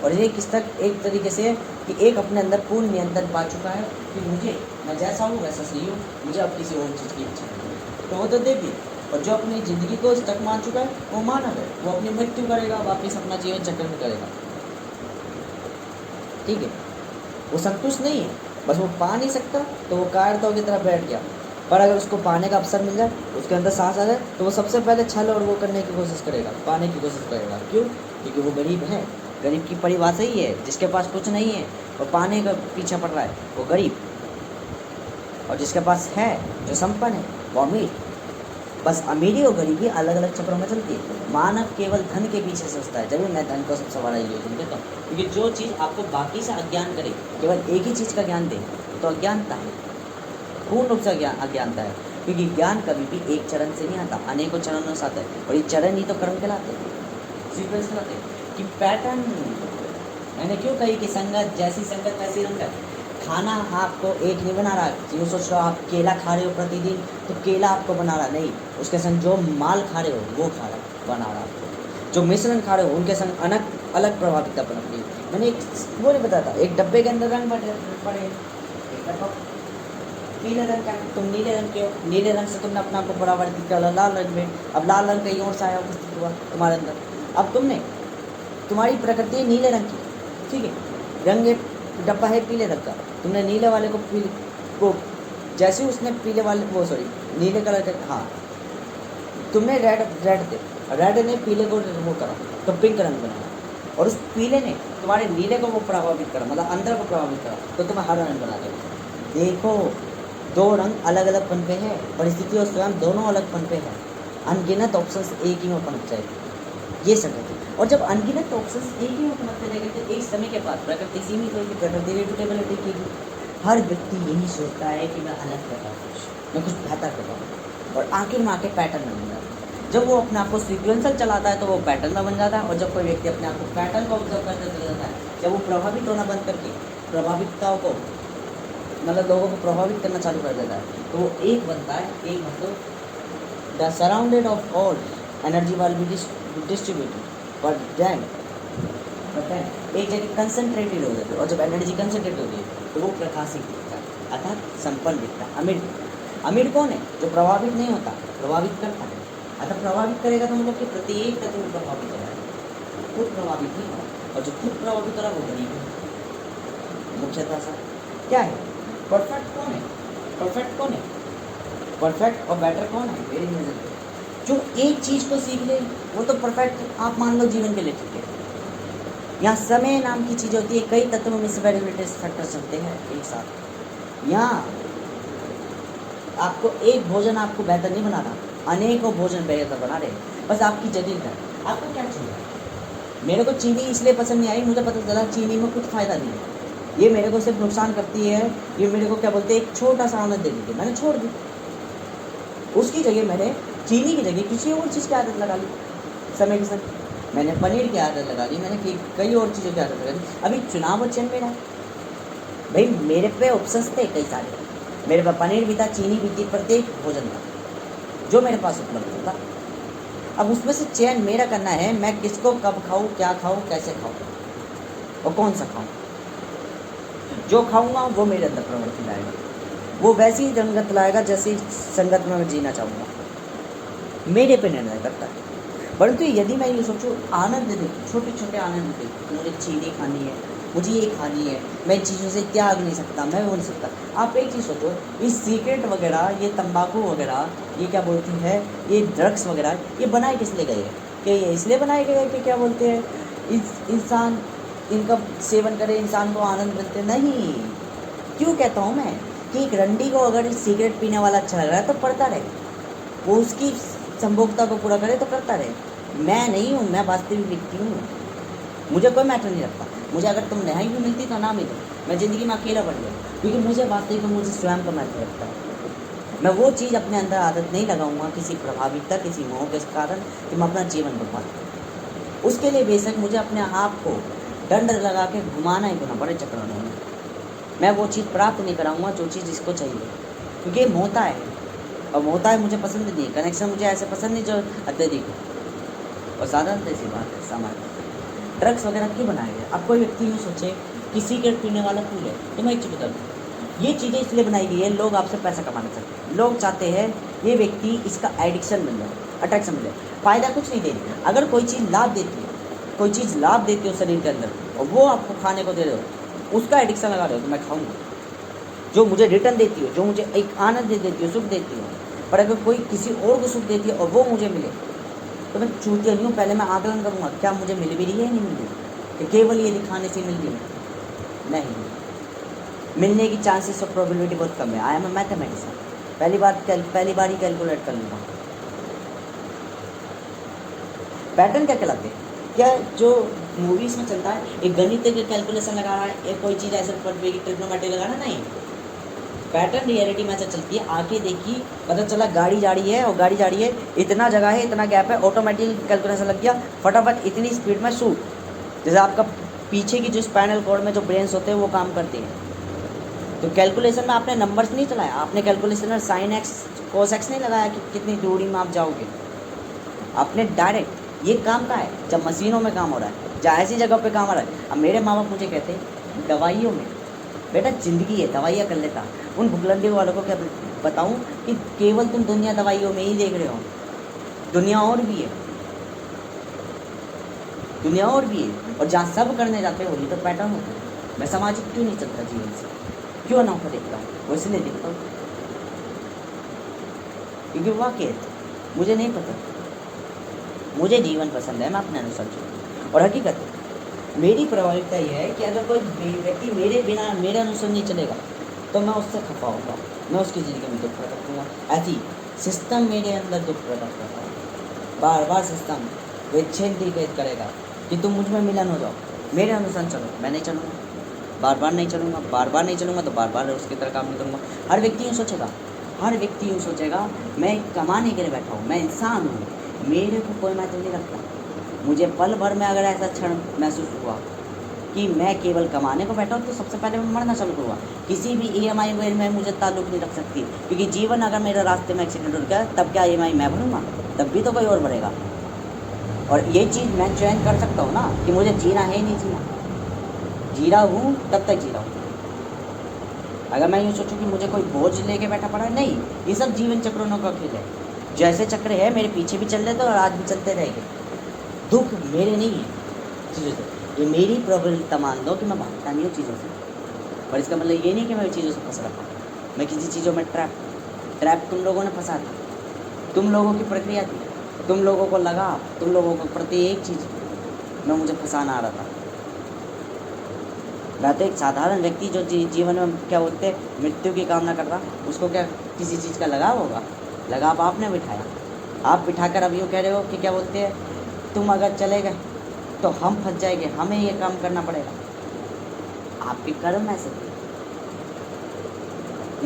और एक स्टक एक तरीके से कि एक अपने अंदर पूर्ण नियंत्रण पा चुका है कि मुझे, मैं जैसा हूँ वैसा सही हूँ, मुझे अब किसी और चीज़ की इच्छा नहीं, तो वो तो देखिए। और जो अपनी ज़िंदगी को स्टक मान चुका है वो मानव है, वो अपनी मृत्यु करेगा, वापिस अपना जीवन चक्र में करेगा, ठीक है। वो संतुष्ट नहीं है, बस वो पा नहीं सकता तो वो कायरताओं की तरफ बैठ गया पर अगर उसको पाने का अवसर मिल जाए, उसके अंदर सांस आ जाए, तो वो सबसे पहले छल और वो करने की कोशिश करेगा, पाने की कोशिश करेगा। क्यों? क्योंकि वो गरीब है। गरीब की परिभाषा ही है, जिसके पास कुछ नहीं है और पाने का पीछा पड़ रहा है वो गरीब, और जिसके पास है, जो संपन्न है, वो अमीर। बस अमीरी और गरीबी अलग अलग चक्रों में चलती है। मानव केवल धन के पीछे सोचता है। जब भी मैं धन को सबसे बड़ा यूज देता हूँ, क्योंकि जो चीज़ आपको बाकी से अज्ञान करे, केवल एक ही चीज़ का ज्ञान दे, तो अज्ञानता है, पूर्ण रूप से अज्ञानता है। क्योंकि ज्ञान कभी भी एक चरण से नहीं आता, अनेकों चरणों से आता है। और ये चरण ही तो कर्म कहलाते हैं, सीक्वेंस कहलाते हैं। कि पैटर्न मैंने क्यों कही कि संगत जैसी संगत वैसी रंगत। खाना आपको एक नहीं बना रहा। जो सोच रहे हो आप केला खा रहे हो प्रतिदिन, तो केला आपको बना रहा नहीं, उसके संग जो माल खा रहे हो वो खा रहा बना रहा आपको। जो मिश्रण खा रहे हो उनके संग अलग अलग प्रभावितता बन रही है। मैंने एक वो नहीं बताया था, एक डब्बे के अंदर रंग पड़े, एक डब्बा पीले रंग का, तुम नीले रंग के हो, नीले रंग से तुमने अपना आपको परावर्तित किया लाल रंग में। अब लाल रंग कहीं और से आया उपस्थित हुआ तुम्हारे अंदर। अब तुमने, तुम्हारी प्रकृति है नीले रंग की, ठीक है, रंग एक डब्बा है पीले रंग का, तुमने नीले वाले को जैसे उसने पीले वाले वो सॉरी नीले कलर का, हाँ तुमने रेड ने पीले को वो करा तो पिंक रंग बनाया, और उस पीले ने तुम्हारे नीले को वो प्रभावित करा, मतलब अंदर को प्रभावित करा, तो तुम्हें हरा रंग बना देगा। देखो, दो रंग अलग अलग पन पे है, परिस्थिति और स्वयं दोनों अलग पन पे है। अनगिनत ऑप्शंस एक ही में पनप जाएगी, ये संगति। और जब अनगिनत ऑप्शंस एक ही में पनपते रहेंगे, तो एक समय के बाद प्रकृति सीमित होगी, प्रकृति रिपीटेबिलिटी की। हर व्यक्ति यही सोचता है कि मैं अलग कर रहा हूँ, मैं कुछ बेहतर कर रहा हूँ, और आखिर में आके पैटर्न में बन जाता है। जब वो अपने आप को सीक्वेंसल चलाता है तो वो पैटर्न में बन जाता है, और जब कोई व्यक्ति अपने आप को पैटर्न को ऑब्जर्व करते चला जाता है, जब वो प्रभावित होना बंद करके प्रभावितताओं को, मतलब लोगों को प्रभावित करना चालू कर देता है, तो वो एक बनता है। एक मतलब the surrounded of all energy will be distributed, but then एक जगह कंसंट्रेटेड हो जाती है, और जब एनर्जी कंसंट्रेट होती है तो वो प्रकाशित दिखता है, अर्थात संपन्न दिखता है। अमीर, अमीर कौन है? जो प्रभावित नहीं होता, प्रभावित करता है। अर्थात प्रभावित करेगा तो मतलब कि प्रत्येक तत्व में प्रभावित हो रहा है, खुद प्रभावित नहीं हो रहा, और जो खुद प्रभावित हो रहा है वो गरीब है। मुख्यतः सा क्या है? परफेक्ट कौन है? परफेक्ट कौन है? परफेक्ट और बेटर कौन है? मेरी नजर में जो एक चीज़ को सीख ले वो तो परफेक्ट आप मान लो जीवन के लिए ठीक है। यहाँ समय नाम की चीज़ होती है, कई तत्वों में से वेरिएबिलिटी फैक्टर चलते हैं एक साथ। यहाँ आपको एक भोजन आपको बेहतर नहीं बना रहा, अनेकों भोजन बेहतर बना रहे, बस आपकी जटिल है। आपको क्या चाहिए? मेरे को चीनी इसलिए पसंद नहीं आई, मुझे पता चला चीनी में कुछ फ़ायदा नहीं है, ये मेरे को सिर्फ नुकसान करती है, ये मेरे को क्या बोलते हैं एक छोटा सा आनंद दे देती है, मैंने छोड़ दी। उसकी जगह मैंने चीनी की जगह किसी और चीज़ की आदत लगा ली। समय के साथ मैंने पनीर की आदत लगा ली, मैंने कई और चीज़ों की आदत लगा ली। अभी चुनाव और चयन मेरा, भाई मेरे पे ऑप्शंस थे कई सारे, मेरे पास पनीर भी था, चीनी भी थी, प्रत्येक भोजन था जो मेरे पास उपलब्ध था। अब उसमें से चयन मेरा करना है, मैं किसको कब खाऊँ, क्या खाऊँ, कैसे खाऊँ और कौन सा खाऊँ। जो खाऊँगा वो मेरे अंदर प्रवृत्ति लाएगा, वो वैसी ही संगत लाएगा जैसी संगत में मैं जीना चाहूँगा, मेरे पे निर्णय करता है। परंतु यदि मैं ये सोचूँ आनंद देखूँ, छोटे छोटे आनंद देखूँ, मुझे चीनी खानी है, मुझे ये खानी है, मैं इन चीज़ों से त्याग नहीं सकता, मैं वो नहीं सकता। आप एक चीज़ सोचो, इस सिगरेट वगैरह, ये तंबाकू वगैरह, ये क्या बोलती है, ये ड्रग्स वगैरह, ये बनाए किस लिए गए हैं? क्या ये इसलिए बनाए गए हैं कि क्या बोलते हैं इंसान इनका सेवन करे, इंसान को आनंद मिलते? नहीं। क्यों कहता हूँ मैं कि एक रंडी को अगर सिगरेट पीने वाला अच्छा लग रहा है तो पड़ता रहे, वो उसकी संभोक्ता को पूरा करे तो करता रहे। मैं नहीं हूँ, मैं वास्तविक व्यक्ति हूँ, मुझे कोई मैटर नहीं रखता। मुझे अगर तुम नहीं भी मिलती तो ना मिलो, मैं ज़िंदगी में अकेला बढ़ गया, क्योंकि मुझे वास्तविक में मुझे स्वयं का मैटर रखता है। मैं वो चीज़ अपने अंदर आदत नहीं लगाऊंगा किसी प्रभावितता, किसी मोह के कारण कि मैं अपना जीवन बर्बाद करूँ। उसके लिए बेशक मुझे अपने आप को दंड लगा के घुमाना ही घुना पड़े चक्रों में, मैं वो चीज़ प्राप्त नहीं कराऊंगा जो चीज़ इसको चाहिए, क्योंकि मोहता है, और मोहता है मुझे पसंद नहीं, कनेक्शन मुझे ऐसे पसंद नहीं जो अत्यधिक हो। और साधारणतः सी बात है, सामान्य ड्रग्स वगैरह क्यों बनाए गए? अब कोई व्यक्ति यूँ सोचे कि सिगरेट पीने वाला कूल है, तो मैं एक चीज़ बता दूँ, ये चीज़ें इसलिए बनाई गई है, लोग आपसे पैसा कमाना चाहते हैं, लोग चाहते हैं ये व्यक्ति इसका एडिक्शन बन जाए, अट्रैक्शन बन जाए। फ़ायदा कुछ नहीं दे रही, अगर कोई चीज़ लाभ देती है, कोई चीज़ लाभ देती हो शरीर के अंदर, और वो आपको खाने को दे रहे हो, उसका एडिक्शन लगा रहे हो, तो मैं खाऊंगा, जो मुझे रिटर्न देती हो, जो मुझे एक आनंद देती हो, सुख देती हो। पर अगर कोई किसी और को सुख देती है और वो मुझे मिले तो मैं चूतिया नहीं हूँ। पहले मैं आकलन करूँगा क्या मुझे मिल भी रही है नहीं मिल रही, कि केवल ये दिखाने से मिल रही है। नहीं, मिलने की चांसेस और प्रोबेबिलिटी बहुत कम है। आई एम अ मैथमेटिशियन, पहली बार ही कैलकुलेट कर लूँगा। पैटर्न क्या कहलाते हैं? क्या जो मूवीज में चलता है एक गणित के कैलकुलेशन लगा रहा है, एक कोई चीज़ ऐसे पड़ गई ट्रिग्नोमेट्री लगा रहा है, नहीं। पैटर्न रियलिटी में ऐसा चलती है। आके देखी, पता चला गाड़ी जा रही है और गाड़ी जा रही है, इतना जगह है, इतना गैप है, ऑटोमेटिक कैलकुलेशन लग गया, फटाफट इतनी स्पीड में शूट। जैसे आपका पीछे की जो स्पाइनल कॉर्ड में जो ब्रेन्स होते हैं वो काम करते हैं। तो कैलकुलेशन में आपने नंबर्स नहीं चलाया, आपने कैलकुलेशन में साइन एक्स कोस एक्स नहीं लगाया कि कितनी दूरी में आप जाओगे। आपने डायरेक्ट ये काम का है जब मशीनों में काम हो रहा है, जहाँ ऐसी जगह पे काम हो रहा है। अब मेरे माँ बाप मुझे कहते हैं दवाइयों में बेटा ज़िंदगी है, दवाइयाँ कर लेता। उन भुगलंडी वालों को क्या बताऊँ कि केवल तुम दुनिया दवाइयों में ही देख रहे हो, दुनिया और भी है, दुनिया और भी है। और जहाँ सब करने जाते हैं वही तो पैटर्न होता है। मैं सामाजिक क्यों नहीं चलता जीवन से, क्यों अनोखा देखता हूँ, वो इसलिए देखता हूँ क्योंकि वाकई मुझे नहीं पता, मुझे जीवन पसंद है, मैं अपने अनुसार चलूँ। और हकीकत मेरी प्राथमिकता यह है कि अगर कोई व्यक्ति मेरे बिना मेरे अनुसार नहीं चलेगा तो मैं उससे खफा होगा, मैं उसकी ज़िंदगी में दुख प्रकट करूँगा। ऐसी सिस्टम मेरे अंदर दुख प्रकट करता है, बार बार सिस्टम विच्छेद करेगा कि तुम मुझ में मिलन हो जाओ, मेरे अनुसार चलो, मैं नहीं चलूँगा, बार बार नहीं चलूँगा, बार बार नहीं चलूँगा तो बार बार उसकी तरह काम नहीं करूँगा। हर व्यक्ति यूँ सोचेगा, हर व्यक्ति यूँ सोचेगा मैं कमाने के लिए बैठा हूँ, मैं इंसान हूँ, मेरे को कोई महत्व नहीं रखता। मुझे पल भर में अगर ऐसा क्षण महसूस हुआ कि मैं केवल कमाने को बैठा हूँ तो सबसे पहले मैं मरना चालू करूँगा। किसी भी EMI में मुझे ताल्लुक़ नहीं रख सकती, क्योंकि जीवन अगर मेरे रास्ते में एक्सीडेंट हो गया तब क्या EMI मैं भरूँगा? तब भी तो कोई और भरेगा। और ये चीज़ मैं चयन कर सकता हूँ ना कि मुझे जीना है नहीं जीना, जी रहा हूँ तब तक जी रहा हूँ। अगर मैं यूँ सोचूँ कि मुझे कोई बोझ लेके बैठा पड़ा है, नहीं, ये सब जीवन चक्रों का खेल है। जैसे चक्र है मेरे पीछे भी चल रहे थे और आज भी चलते रहेंगे। दुख मेरे नहीं है चीज़ों से, ये मेरी प्रॉब्लम मान लो कि मैं भागता नहीं हूँ चीज़ों से, पर इसका मतलब ये नहीं कि मैं चीज़ों से फंस रखा हूँ। मैं किसी चीज़ों में ट्रैप तुम लोगों ने फंसा था, तुम लोगों की प्रक्रिया थी, तुम लोगों को लगा, तुम लोगों को प्रत्येक चीज़ में मुझे फंसाना आ रहा था। मैं तो एक साधारण व्यक्ति जो जीवन में क्या बोलते हैं मृत्यु की कामना कर रहा, उसको क्या किसी चीज़ का लगाव होगा? लगाव आपने बिठाया, आप बिठाकर अब यूँ कह रहे हो कि क्या बोलते हैं तुम अगर चले गए तो हम फंस जाएंगे, हमें ये काम करना पड़ेगा। आपके कर्म ऐसे थे।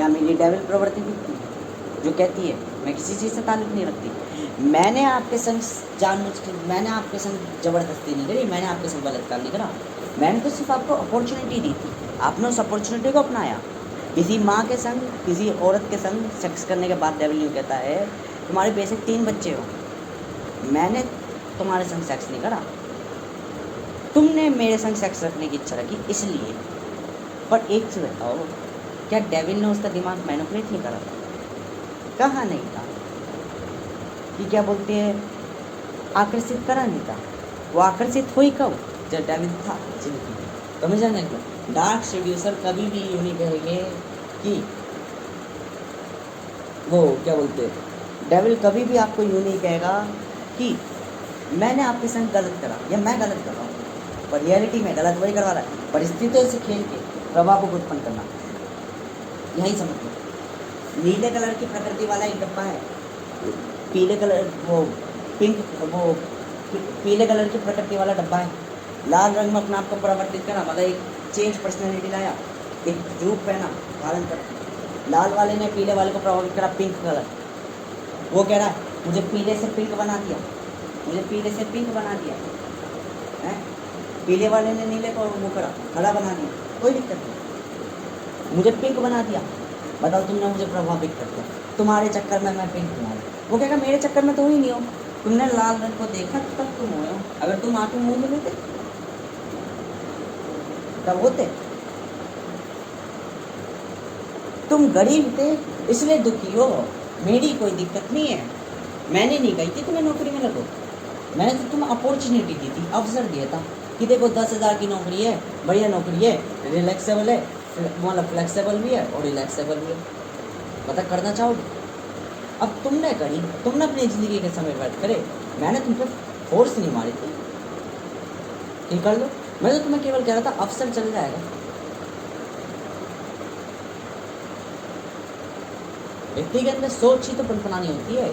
या मेरी डेविल प्रवृत्ति दिखती है जो कहती है मैं किसी चीज़ से ताल्लुक़ नहीं रखती। मैंने आपके संग जानबूझ के, मैंने आपके संग ज़बरदस्ती नहीं करी, मैंने आपके संग गलत काम नहीं करा, मैंने तो सिर्फ आपको अपॉर्चुनिटी दी थी, आपने उस अपॉर्चुनिटी को अपनाया। किसी माँ के संग, किसी औरत के संग सेक्स करने के बाद डेविल यूँ कहता है तुम्हारे बेसिक 3 बच्चे हो, मैंने तुम्हारे संग सेक्स नहीं करा, तुमने मेरे संग सेक्स रखने की इच्छा रखी इसलिए। पर एक चीज़ बताओ, क्या डेविल ने उसका दिमाग मैनिपुलेट नहीं करा था? कहाँ नहीं था कि क्या बोलते हैं आकर्षित करा नहीं था। वो आकर्षित हुई कब? जब डेविल था जिंदगी। तो मैं जानने को डार्क सेड्यूसर कभी भी यूँ नहीं कहेंगे कि वो क्या बोलते हैं डेविल कभी भी आपको यूँ नहीं कहेगा कि मैंने आपके संग गलत करा या मैं गलत कर रहा हूँ, पर रियलिटी में गलत वही करवा रहा है। परिस्थितियों से खेल के प्रभाव को उत्पन्न करना, यही समझ लो। नीले कलर की प्रकृति वाला एक डब्बा है, पीले कलर वो पीले कलर की प्रकृति वाला डब्बा है, लाल रंग में अपने आप को परिवर्तित करा, मतलब एक चेंज पर्सनैलिटी लाया, एक रूप पहना, धारण कर। लाल वाले ने पीले वाले को प्रभावित करा, पिंक कलर। वो कह रहा है मुझे पीले से पिंक बना दिया, मुझे पीले से पिंक बना दिया है। पीले वाले ने नीले को वो करा, हरा बना दिया, कोई दिक्कत नहीं, मुझे पिंक बना दिया। बताओ तुमने मुझे प्रभावित कर दिया, तुम्हारे चक्कर में मैं पिंक हूँ। वो कहेगा मेरे चक्कर में तो ही नहीं हो, तुमने लाल रंग को देखा तब तुम हो। अगर तुम आंखों मुँह में लेते तब होते। तुम गरीब थे इसलिए दुखी हो, मेरी कोई दिक्कत नहीं है। मैंने नहीं कही थी तुम्हें नौकरी में लगो, मैंने तो तुम्हें अपॉर्चुनिटी दी थी, अवसर दिया था कि देखो 10,000 की नौकरी है, बढ़िया नौकरी है, रिलैक्सेबल है, मतलब फ्लेक्सिबल भी है और रिलैक्सेबल भी है। पता करना चाहोगे? अब तुमने करी, तुमने अपनी ज़िंदगी के समय व्यर्थ करे, मैंने तुम पे फोर्स नहीं मारी थी कि कर लो। मैं तो तुम्हें केवल कह रहा था अवसर चल जाएगा। व्यक्ति के अंदर सोच ही तो पनपनानी होती है,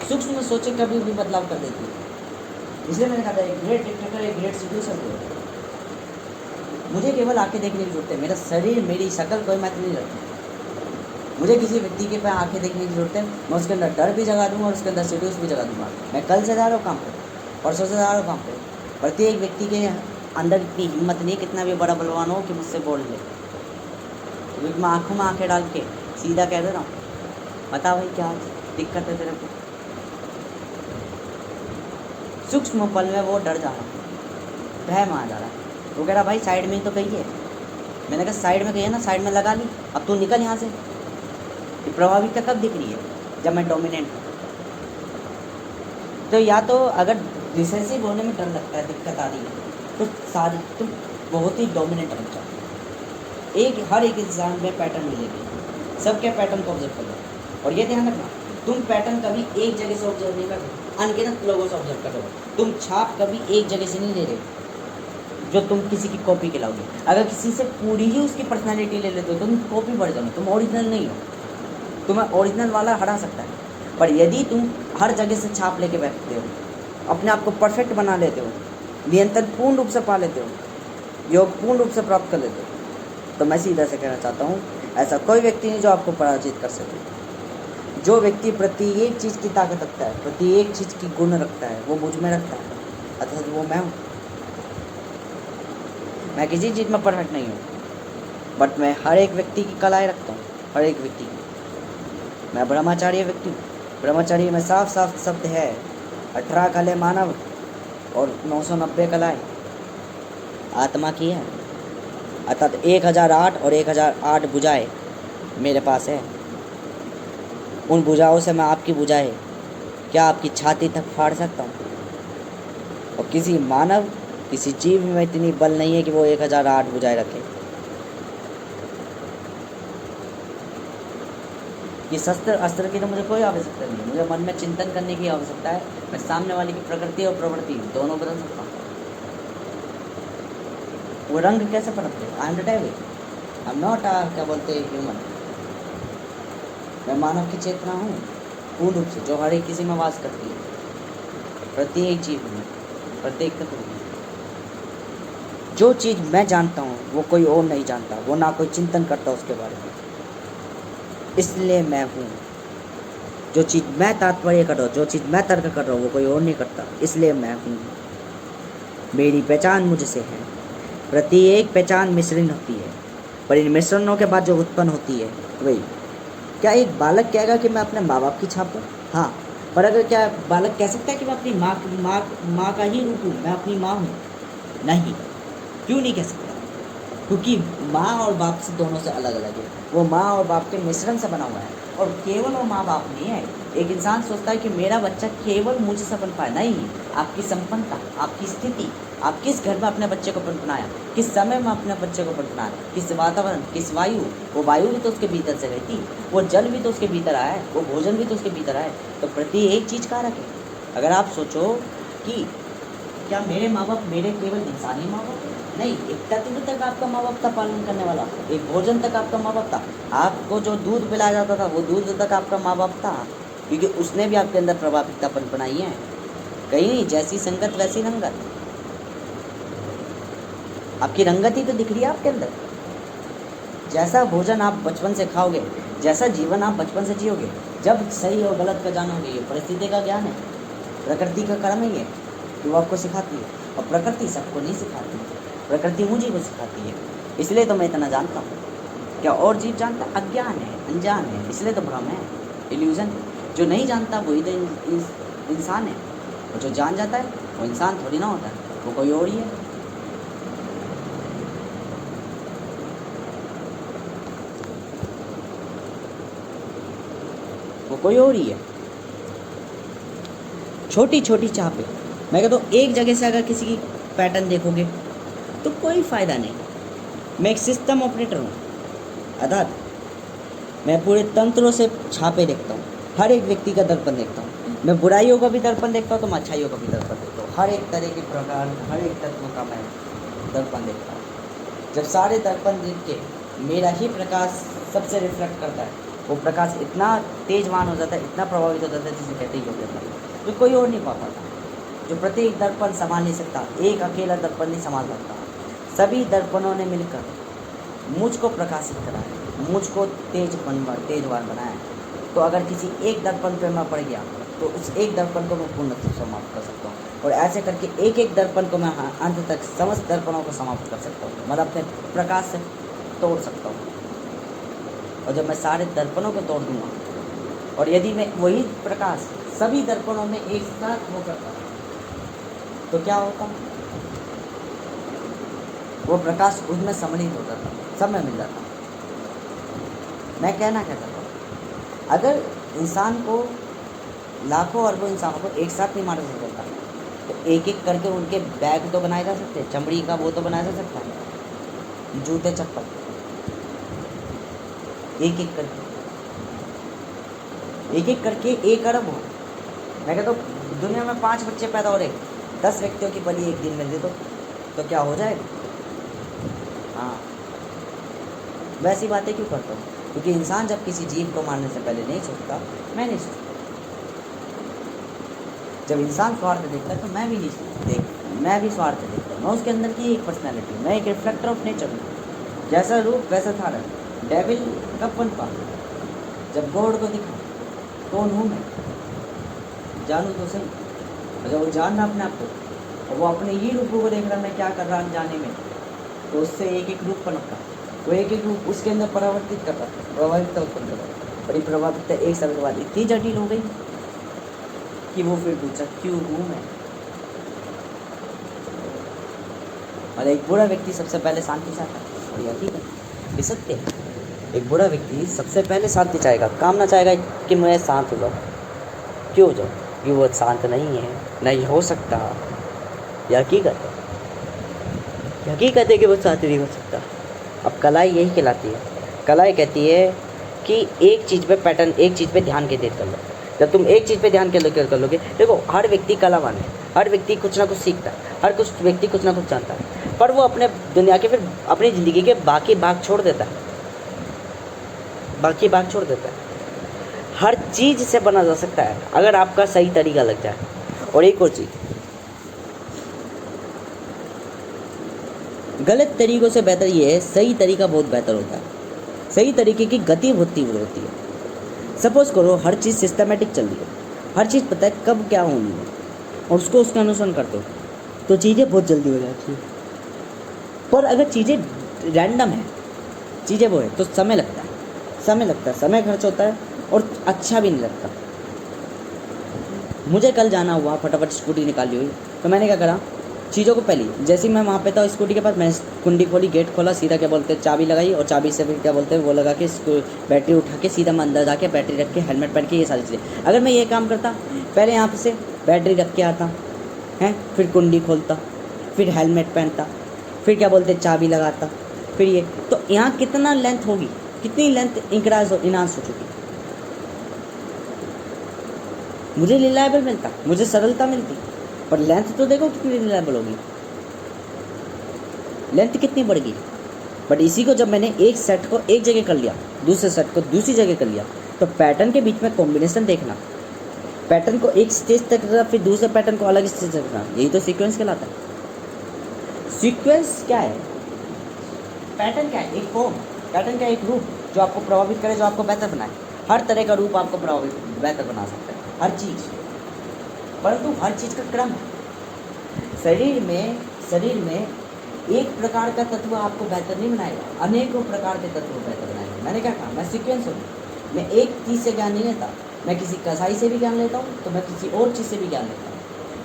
सूक्ष्म सोचें कभी भी बदलाव कर देती है। इसलिए मैंने कहा था एक ग्रेट डिक्टेटर, एक ग्रेट सिटीजन को मुझे केवल आंखें देखने की जरूरत है। मेरा शरीर, मेरी शक्ल कोई महत्व नहीं रखती। मुझे किसी व्यक्ति के पे आंखें देखने की जरूरत है, मैं उसके अंदर डर भी जगा दूंगा और उसके अंदर सीड्यूस भी जगा दूंगा। मैं कल से जा रहा हूँ काम पर, परसों से जा रहा हूँ काम पर। प्रत्येक व्यक्ति के अंदर इतनी हिम्मत नहीं, कितना भी बड़ा बलवान हो, कि मुझसे बोल ले। क्योंकि मैं आँखों में आँखें डाल के सीधा कह दे रहा हूँ, बता भाई क्या दिक्कत है तेरे को। सूक्ष्म पल में वो डर जा रहा है, भय में आ जा रहा है। वो कह रहा भाई साइड में ही तो कही है। मैंने कहा साइड में कही है ना, साइड में लगा ली, अब तू निकल यहाँ से। ये प्रभाविता कब दिख रही है? जब मैं डोमिनेंट हूँ। तो या तो अगर रिसेसिव होने में डर लगता है, दिक्कत आ रही है, तो सारी तुम बहुत ही डोमिनेंट बन जाओ। हर एक इंसान में पैटर्न मिलेगी, सबके पैटर्न को ऑब्जर्व करो। और ये ध्यान रखना, तुम पैटर्न कभी एक जगह से ऑब्जर्व नहीं कर रहे, अनगिनत लोगों से ऑब्जर्व करो। तुम छाप कभी एक जगह से नहीं ले रहे जो तुम किसी की कॉपी के लाओगे। अगर किसी से पूरी ही उसकी पर्सनैलिटी ले लेते हो तो तुम कॉपी बढ़ जाओगे, तुम ओरिजिनल नहीं हो। तुम्हें ओरिजिनल वाला हरा सकता है, पर यदि तुम हर जगह से छाप लेके बैठते हो, अपने आप को परफेक्ट बना लेते हो, नियंत्रण पूर्ण रूप से पा लेते हो, योग पूर्ण रूप से प्राप्त कर लेते हो, तो मैं सीधा से कहना चाहता हूँ ऐसा कोई व्यक्ति नहीं जो आपको पराजित कर सके। जो व्यक्ति प्रत्येक चीज़ की ताकत रखता है, प्रत्येक चीज़ की गुण रखता है, वो मुझ में रखता है, अर्थात वो मैं हूँ। मैं किसी चीज़ में परफेक्ट नहीं हूँ, बट मैं हर एक व्यक्ति की कलाएँ रखता हूँ, हर एक व्यक्ति की। मैं ब्रह्मचार्य व्यक्ति हूँ। ब्रह्मचार्य में साफ साफ शब्द है, 18 कलाएँ मानव और 990 कलाएँ आत्मा की है, अर्थात 1008 और 1008 भुजाएँ मेरे पास है। उन भुजाओं से मैं आपकी भुजाएँ क्या आपकी छाती तक फाड़ सकता हूँ। और किसी मानव, किसी जीव में इतनी बल नहीं है कि वो 1008 भुजाएँ रखे। ये शस्त्र अस्त्र की तो मुझे कोई आवश्यकता नहीं है। मुझे मन में चिंतन करने की आवश्यकता है। मैं सामने वाले की प्रकृति और प्रवृत्ति दोनों बदल सकता हूँ। वो रंग कैसे पनपते? I am the devil, I am not क्या बोलते हैं ह्यूमन। मैं मानव की चेतना हूँ पूर्ण रूप से, जो हर एक किसी में वास करती है, प्रत्येक जीव में, प्रत्येक तत्व में। जो चीज़ मैं जानता हूँ वो कोई और नहीं जानता, वो ना कोई चिंतन करता उसके बारे में, इसलिए मैं हूँ। जो चीज़ मैं तात्पर्य कर रहा हूँ, जो चीज़ मैं तर्क कर रहा हूँ, वो कोई और नहीं करता, इसलिए मैं हूँ। मेरी पहचान मुझसे है। प्रत्येक पहचान मिश्रण होती है, पर इन मिश्रणों के बाद जो उत्पन्न होती है वही। क्या एक बालक कहेगा कि मैं अपने माँ बाप की छाप हूँ? हाँ, पर अगर क्या बालक कह सकता है कि मैं अपनी माँ का ही रूप हूँ, मैं अपनी माँ हूँ? नहीं। क्यों नहीं कह सकता? क्योंकि माँ और बाप से दोनों से अलग अलग है। वो माँ और बाप के मिश्रण से बना हुआ है, और केवल वो माँ बाप नहीं है। एक इंसान सोचता है कि मेरा बच्चा केवल मुझसे बन पाए, नहीं। आपकी संपन्नता, आपकी स्थिति, आप किस घर में अपने बच्चे को पनपनाया, किस समय में अपने बच्चे को पनपनाया, किस वातावरण, किस वायु। वो वायु भी तो उसके भीतर से गई थी, वो जल भी तो उसके भीतर आया है, वो भोजन भी तो उसके भीतर आया है। तो प्रत्येक चीज़ कारक है। अगर आप सोचो कि क्या मेरे माँ बाप मेरे केवल इंसानी माँ बाप? नहीं, एक तत्व तक आपका माँ बाप था पालन करने वाला, एक भोजन तक आपका माँ बाप था, आपको जो दूध पिलाया जाता था वो दूध तक आपका माँ बाप था, क्योंकि उसने भी आपके अंदर प्रभाविकता बनाई है। कहीं नहीं, जैसी संगत वैसी रंगत। आपकी रंगत ही तो दिख रही है आपके अंदर। जैसा भोजन आप बचपन से खाओगे, जैसा जीवन आप बचपन से जियोगे, जब सही और गलत का जानोगे, ये परिस्थिति का ज्ञान है, प्रकृति का कर्म ही है कि वो आपको सिखाती है। और प्रकृति सबको नहीं सिखाती, प्रकृति मुझे को सिखाती है। इसलिए तो मैं इतना जानता हूँ। क्या और जीव जानता? अज्ञान है, अनजान है, इसलिए तो भ्रम है, इल्यूजन। जो नहीं जानता वही तो इंसान है, और जो जान जाता है वो इंसान थोड़ी ना होता है, वो कोई और ही है। वो कोई और ही है। छोटी छोटी चापें, मैं कहता हूँ एक जगह से अगर किसी की पैटर्न देखोगे तो कोई फ़ायदा नहीं। मैं एक सिस्टम ऑपरेटर हूँ, अर्थात मैं पूरे तंत्रों से छापे देखता हूँ, हर एक व्यक्ति का दर्पण देखता हूँ, मैं बुराइयों का भी दर्पण देखता हूँ तो मैं अच्छाइयों का भी दर्पण देखता हूँ, हर एक तरह के प्रकार, हर एक तत्व का मैं दर्पण देखता हूँ। जब सारे दर्पण देख के मेरा ही प्रकाश सबसे रिफ्लेक्ट करता है, वो प्रकाश इतना तेजवान हो जाता है, इतना प्रभावित हो जाता है जिसे कहते ही योग्यता, जो कोई और नहीं पा पाता, जो प्रत्येक दर्पण संभाल नहीं सकता, एक अकेला दर्पण नहीं संभाल सकता। सभी दर्पणों ने मिलकर मुझको प्रकाशित करा है, मुझको तेजवान बनाया है। तो अगर किसी एक दर्पण पे मैं पड़ गया तो उस एक दर्पण को मैं पूर्ण रूप से समाप्त कर सकता हूँ, और ऐसे करके एक एक दर्पण को मैं अंत तक समस्त दर्पणों को समाप्त कर सकता हूँ, मतलब अपने प्रकाश से तोड़ सकता हूँ। और जब मैं सारे दर्पणों को तोड़ दूंगा, और यदि मैं वही प्रकाश सभी दर्पणों में एक साथ वो करता तो क्या होता, वो प्रकाश उसमें सम्मिलित हो जाता, सब में मिल जाता। मैं कहना क्या चाहता हूँ, अगर इंसान को लाखों अरबों इंसानों को एक साथ नहीं मारा जा सकता तो एक एक करके उनके बैग तो बनाए जा सकते हैं, चमड़ी का वो तो बनाया जा सकता है, जूते चप्पल एक एक करके 1 अरब हो। मैं कहता हूँ दुनिया में 5 बच्चे पैदा हो रहे, 10 व्यक्तियों की बलि एक दिन में दे दो तो क्या हो जाएगा। हाँ, वैसी बातें क्यों करता हूँ, क्योंकि इंसान जब किसी जीव को मारने से पहले नहीं सोचता, मैं नहीं सोचता। जब इंसान स्वार्थ देखता है तो मैं भी नहीं देखता, मैं भी स्वार्थ देखता हूँ। मैं उसके अंदर की एक पर्सनैलिटी हूँ, मैं एक रिफ्लेक्टर ऑफ नेचर हूँ, जैसा रूप वैसा था। डेविल कब बन पा, जब गॉड को दिखा, कौन हूँ मैं, जानू तो सही। अगर वो जान रहा अपने आप को और वो अपने ही रूपों को देख रहा मैं क्या कर रहा अनजाने में, तो उससे एक एक रूप पनपता, वो एक एक रूप उसके अंदर परावर्तित करता, प्रभावितता उत्पन्न करता। बड़ी प्रभावितता एक साल के बाद इतनी जटिल हो गई कि वो फिर पूछा क्यों हूँ मैं। और एक बुरा व्यक्ति सबसे पहले शांति चाहता है, और यह ठीक है, ये सत्य है। एक बुरा व्यक्ति सबसे पहले शांति चाहेगा, कामना चाहेगा कि मैं शांत हो जाऊँ। क्यों जाऊँ, कि वो शांत नहीं है, नहीं हो सकता। यह हकीकत है, हकीकत है कि वो शांत नहीं हो सकता। अब कलाई यही कहलाती है, कलाई कहती है कि एक चीज़ पे पैटर्न, एक चीज़ पे ध्यान केंद्रित कर लो। जब तुम एक चीज़ पे ध्यान केंद्रित कर लोगे, देखो हर व्यक्ति कलावान है, हर व्यक्ति कुछ ना कुछ सीखता है, हर कुछ व्यक्ति कुछ ना कुछ जानता है, पर वो अपने दुनिया के फिर अपनी ज़िंदगी के बाकी भाग छोड़ देता है, बाकी भाग छोड़ देता है। हर चीज़ से बना जा सकता है अगर आपका सही तरीका लग जाए। और एक और चीज़, गलत तरीक़ों से बेहतर ये है, सही तरीका बहुत बेहतर होता है। सही तरीके की गति बहुत तीव्र होती है। सपोज़ करो हर चीज़ सिस्टमेटिक चल रही है, हर चीज़ पता है कब क्या होनी है और उसको उसका अनुसरण करते हो तो चीज़ें बहुत जल्दी हो जाती है। पर अगर चीज़ें रैंडम है, चीज़ें वो है, तो समय लगता है, समय खर्च होता है और अच्छा भी नहीं लगता। मुझे कल जाना हुआ, फटाफट स्कूटी निकाली हुई, तो मैंने क्या करा, चीज़ों को पहले जैसे ही मैं वहाँ पे था स्कूटी के पास, मैं कुंडी खोली, गेट खोला, सीधा क्या बोलते हैं चाबी लगाई, और चाबी से फिर क्या बोलते हैं वो लगा के बैटरी उठा के सीधा मैं अंदर जाके बैटरी रख के हेलमेट पहन के, ये सारी चीज़ें। अगर मैं ये काम करता, पहले यहाँ से बैटरी रख के आता हैं, फिर कुंडी खोलता, फिर हेलमेट पहनता, फिर क्या बोलते हैं चाबी लगाता, फिर ये, तो यहाँ कितना लेंथ होगी, कितनी लेंथ इनहांस हो चुकी। मुझे रिलायबल मिलता, मुझे सरलता मिलती, पर लेंथ तो देखो कितनी रिलायबल होगी, लेंथ कितनी बढ़ गई। बट इसी को जब मैंने एक सेट को एक जगह कर लिया, दूसरे सेट को दूसरी जगह कर लिया, तो पैटर्न के बीच में कॉम्बिनेशन देखना, पैटर्न को एक स्टेज तक रखना, फिर दूसरे पैटर्न को अलग स्टेज तक रखना, यही तो सीक्वेंस कहलाता है। सीक्वेंस क्या है, पैटर्न क्या है, एक फॉर्म, पैटर्न क्या है, एक रूप जो आपको प्रभावित करे, जो आपको बेहतर बनाए। हर तरह का रूप आपको प्रभावित बेहतर बना सकता है, हर चीज़, परंतु हर चीज़ का क्रम है। शरीर में एक प्रकार का तत्व आपको बेहतर नहीं बनाएगा, अनेकों प्रकार के तत्व बेहतर बनाएगा। मैंने क्या कहा, मैं सीक्वेंस हूँ, मैं एक चीज़ से ज्ञान नहीं लेता, मैं किसी कसाई से भी ज्ञान लेता हूँ तो मैं किसी और चीज़ से भी ज्ञान लेता हूँ,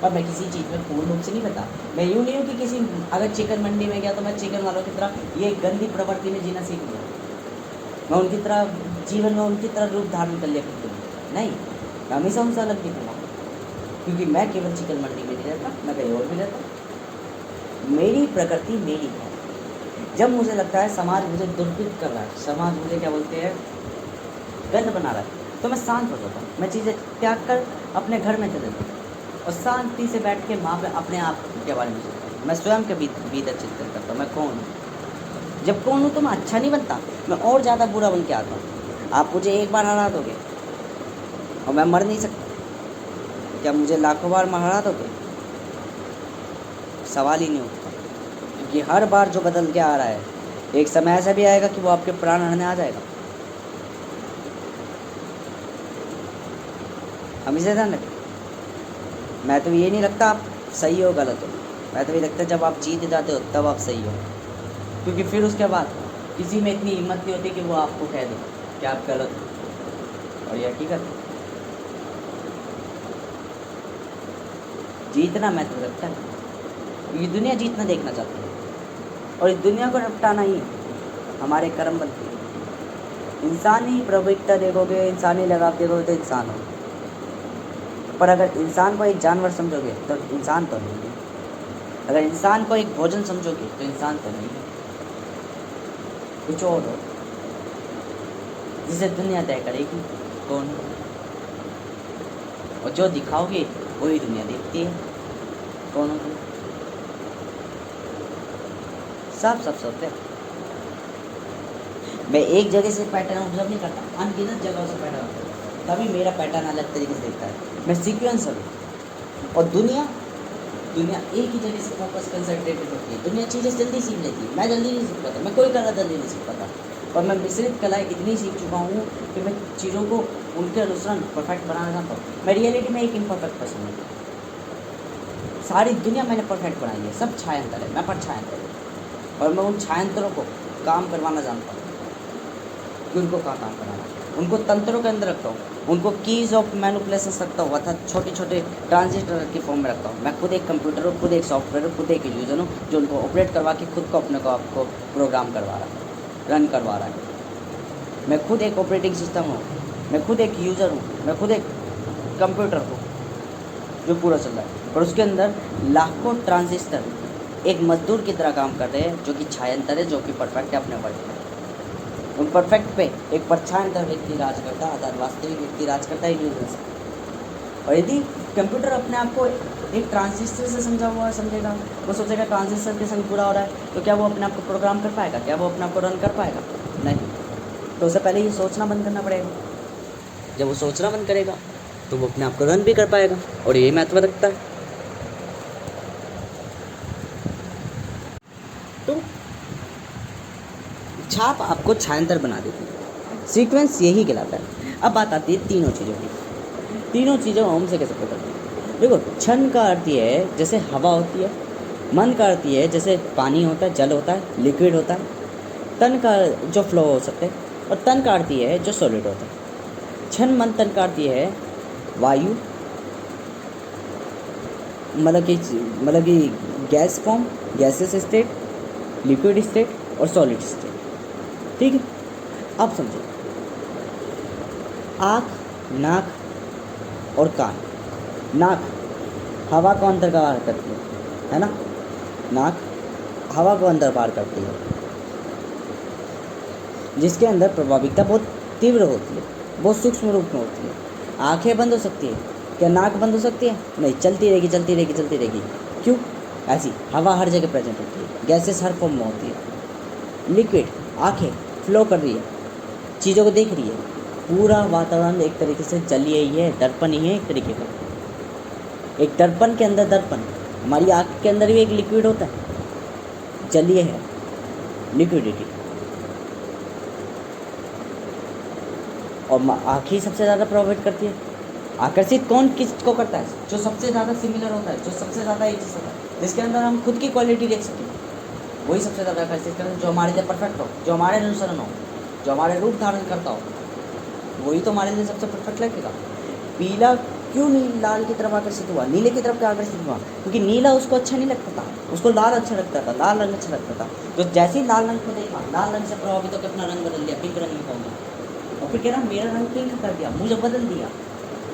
पर मैं किसी चीज़ में पूर्ण रूप से नहीं बता। मैं यूँ नहीं हूँ कि किसी, अगर चिकन मंडी में गया तो मैं चिकन वालों की तरह ये गंदी प्रवृत्ति में जीना सीख लिया, मैं उनकी तरह जीवन में उनकी तरह रूप धारण कर लिया फिर नहीं, मैं हमेशा उनसे अलग दिखूँगा, क्योंकि मैं केवल चिकन मंडी में नहीं रहता, मैं कहीं और भी रहता। मेरी प्रकृति मेरी है, जब मुझे लगता है समाज मुझे दुर्भिक्ष कर रहा है, समाज मुझे क्या बोलते हैं, गंद बना रहा है, तो मैं शांत हो जाता हूँ। मैं चीज़ें त्याग कर अपने घर में चले जाता हूँ और शांति से बैठ के वहाँ पे अपने आप के बारे में सोचता हूँ। मैं स्वयं के भीतर चिंतन करता हूँ, मैं कौन हूँ। जब कौन हूँ तो मैं अच्छा नहीं बनता, मैं और ज़्यादा बुरा बन के आता हूँ। आप मुझे एक बार हरा दोगे और मैं मर नहीं सकता, क्या मुझे लाखों बार हरा दोगे? सवाल ही नहीं उठता, क्योंकि हर बार जो बदल के आ रहा है, एक समय ऐसा भी आएगा कि वो आपके प्राण हरने आ जाएगा। हमेशा ध्यान रखें। मैं तो ये नहीं लगता आप सही हो गलत हो, मैं तो ये लगता है जब आप जीत जाते हो तब आप सही हो, क्योंकि फिर उसके बाद किसी में इतनी हिम्मत नहीं होती कि वो आपको कह दे कि आप गलत हो और ये हकीकत है। जीतना मैं तो लगता है, ये दुनिया जीतना देखना चाहती है और इस दुनिया को निपटाना ही हमारे कर्म बनते हैं। इंसानी प्रभुत्व देखोगे, इंसानी लगाव देखोगे तो इंसान हो, पर अगर इंसान को एक जानवर समझोगे तो इंसान तो नहीं है। अगर इंसान को एक भोजन समझोगे तो इंसान तो नहीं है, कुछ और हो जिसे दुनिया तय करेगी कौन हो, और जो दिखाओगे वही दुनिया देखती है कौन हो। सब सोचते हैं। मैं एक जगह से पैटर्न ऑब्जर्व नहीं करता, अनगिनत जगहों से पैटर्न ऑब्जर्व करता, तभी मेरा पैटर्न अलग तरीके से दिखता है। मैं सीक्वेंस हूँ और दुनिया एक ही जगह से फोकस कंसंट्रेटेड होती है। दुनिया चीज़ें जल्दी सीख लेती है, मैं जल्दी नहीं सीख पाता, मैं कोई कला जल्दी नहीं सीख पाता। और मैं मिश्रित कलाएँ इतनी सीख चुका हूँ कि मैं चीज़ों को उनके अनुसार परफेक्ट बनाना चाहता हूँ। मैं रियलिटी में एक इम्परफेक्ट पर्सन हूँ। सारी दुनिया मैंने परफेक्ट बनाई है, सब छायांतर है, मैं पर छायांतर हूँ और मैं उन छायांतरों को काम करवाना जानता हूँ कि उनको कहाँ काम कराना, उनको तंत्रों के अंदर रखता हूँ, उनको कीज़ ऑफ मैनिपुलेशन रखता हूँ, अर्थात छोटे छोटे ट्रांजिस्टर की फॉर्म में रखता हूँ। मैं खुद एक कंप्यूटर हूँ, खुद एक सॉफ्टवेयर हूँ, खुद एक यूज़र हूँ जो उनको ऑपरेट करवा के खुद को अपने को आपको प्रोग्राम करवा रहा है, रन करवा रहा है। मैं खुद एक ऑपरेटिंग सिस्टम हूँ, मैं खुद एक यूज़र हूँ, मैं खुद एक कंप्यूटर हूँ जो पूरा चल रहा है, और उसके अंदर लाखों ट्रांजिस्टर एक मजदूर की तरह काम कर रहे हैं जो कि छायांतर है, जो कि परफेक्ट है अपने वर्ग में। उन परफेक्ट पे एक परछायांतर व्यक्ति राज करता है, अर्थात वास्तविक व्यक्ति राज करता है इल्यूजन से। और यदि कंप्यूटर अपने आप को एक ट्रांजिस्टर से समझा हुआ समझेगा, वो सोचेगा ट्रांजिस्टर के संग पूरा हो रहा है, तो क्या वो अपने आप को प्रोग्राम कर पाएगा? क्या वो अपने आप को रन कर पाएगा? नहीं। तो उससे पहले ये सोचना बंद करना पड़ेगा। जब वो सोचना बंद करेगा तो वो अपने आप को रन भी कर पाएगा, और ये महत्व रखता है। तो छाप आपको छायांतर बना देती है, सीक्वेंस यही कहलाता है। अब बात आती है तीनों चीज़ों की। तीनों चीज़ों ओम से कैसे पता है? देखो, क्षण का अर्थ ये है जैसे हवा होती है, मन का अर्थ ये है जैसे पानी होता है, जल होता है, लिक्विड होता है, तन का जो फ्लो हो सकते हैं, और तन का अर्थ ये है जो सॉलिड होता है। क्षण मन तन का अर्थ ये है वायु, मतलब कि gas form, gases state, liquid state और सॉलिड स्टेट। ठीक है, अब समझो, आँख, नाक और कान। नाक हवा को अंदर बाहर करती है ना, नाक हवा को अंदर बाहर करती है, जिसके अंदर प्रभाविकता बहुत तीव्र होती है, बहुत सूक्ष्म रूप में होती है। आंखें बंद हो सकती है, क्या नाक बंद हो सकती है? नहीं, चलती रहेगी चलती रहेगी चलती रहेगी। क्यों? ऐसी हवा हर जगह प्रेजेंट होती है, गैसेस हर फॉर्म में होती है। लिक्विड, आंखें फ्लो कर रही है, चीज़ों को देख रही है, पूरा वातावरण एक तरीके से जलीय ही है, दर्पण ही है एक तरीके का। एक दर्पण के अंदर दर्पण, हमारी आँख के अंदर भी एक लिक्विड होता है, जलीय है, लिक्विडिटी। और आँखें सबसे ज़्यादा प्रभावित करती है। आकर्षित कौन किसको करता है? जो सबसे ज़्यादा सिमिलर होता है, जो सबसे ज़्यादा एक जैसा होता है, जिसके अंदर हम खुद की क्वालिटी देख सकें, वही सबसे ज़्यादा आकर्षित करता है। जो हमारे लिए परफेक्ट हो, जो हमारे अनुसरण हो, जो हमारे रूप धारण करता हो, वही तो हमारे लिए सबसे परफेक्ट लगेगा। पीला क्यों नहीं लाल की तरफ आकर्षित हुआ, नीले की तरफ क्या आकर्षित हुआ? क्योंकि नीला उसको अच्छा नहीं लगता था, उसको लाल अच्छा लगता था, लाल रंग अच्छा लगता था। तो जैसे ही लाल रंग को देखा, लाल रंग से प्रभावित होकर अपना रंग बदल दिया, पिंक रंग में पहुँचा, और फिर कह रहा मेरा रंग पिंक कर दिया, मुझे बदल दिया।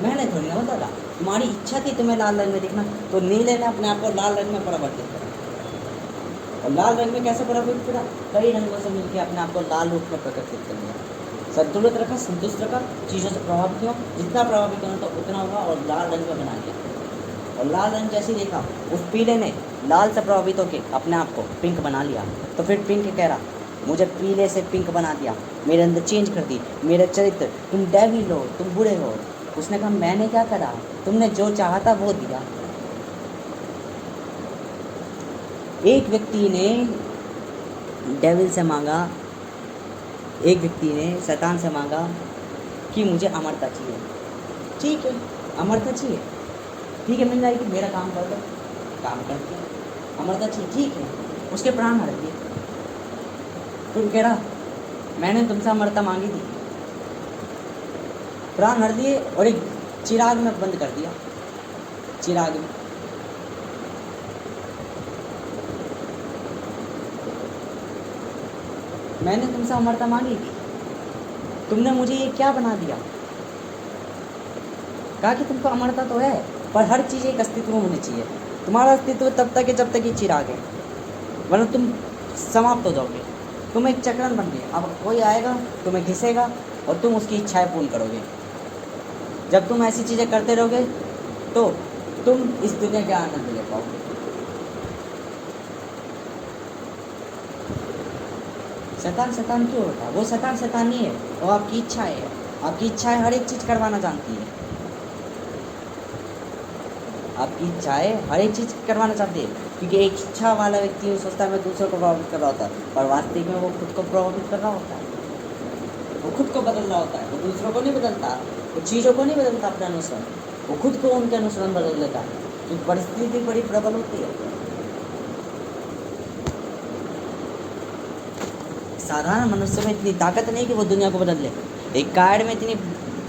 मैंने थोड़ी ना बदला, तुम्हारी इच्छा थी तुम्हें लाल रंग में दिखना, तो नीले ने अपने आप को लाल रंग में परिवर्तित करा, और लाल रंग में कैसे प्रभावित करा? कई रंगों से मिलकर अपने आप को लाल रूप में प्रकटित कर लिया। संतुलित रखा, संतुष्ट रखा, चीज़ों से प्रभावित हुआ, जितना प्रभावित होना तो उतना हुआ और लाल रंग में बना लिया। और लाल रंग जैसे ही देखा, उस पीले ने लाल से प्रभावित होकर अपने आप को पिंक बना लिया। तो फिर पिंक कह रहा, मुझे पीले से पिंक बना दिया, मेरे अंदर चेंज कर दी, मेरा चरित्र, तुम डेविल हो, तुम बुरे हो। उसने कहा मैंने क्या करा, तुमने जो चाहा था वो दिया। एक व्यक्ति ने डेविल से मांगा, एक व्यक्ति ने शैतान से मांगा कि मुझे अमरता चाहिए। ठीक है, अमरता चाहिए, ठीक है, मिल जाएगी, मेरा काम कर दो। काम कर दिया। अमरता चाहिए, ठीक है, उसके प्राण हर दिए। तुम कह रहा मैंने तुमसे अमरता मांगी थी, प्राण हर दिए और एक चिराग में बंद कर दिया। चिराग में मैंने तुमसे अमरता मांगी थी, तुमने मुझे ये क्या बना दिया? कहा कि तुमको अमरता तो है, पर हर चीज़ एक अस्तित्व में होनी चाहिए। तुम्हारा अस्तित्व तब तक है जब तक ये चिराग है, वरना तुम समाप्त हो जाओगे। तुम एक चक्रण बन गए। अब कोई आएगा, तुम्हें घिसेगा और तुम उसकी इच्छाएं पूर्ण करोगे। जब तुम ऐसी चीज़ें करते रहोगे तो तुम इस दुनिया के आनंद ले पाओगे। शैतान शैतान क्यों होता है? वो शैतान शैतान नहीं है, वो आपकी इच्छाएं है। आपकी इच्छाएं हर एक चीज़ करवाना जानती है। आपकी इच्छाएं हर एक चीज़ करवाना चाहती है, क्योंकि एक इच्छा वाला व्यक्ति सोचता है मैं दूसरों को प्रभावित कर रहा होता है, पर वास्तविक में वो खुद को प्रभावित कर रहा होता है। वो खुद को बदल रहा होता है, वो दूसरों को नहीं बदलता, वो चीज़ों को नहीं बदलता अपने अनुसार, वो खुद को उनके अनुसार बदल लेता है। क्योंकि परिस्थिति बड़ी प्रबल होती है। साधारण मनुष्य में इतनी ताकत नहीं कि वो दुनिया को बदल ले। एक कायड़ में इतनी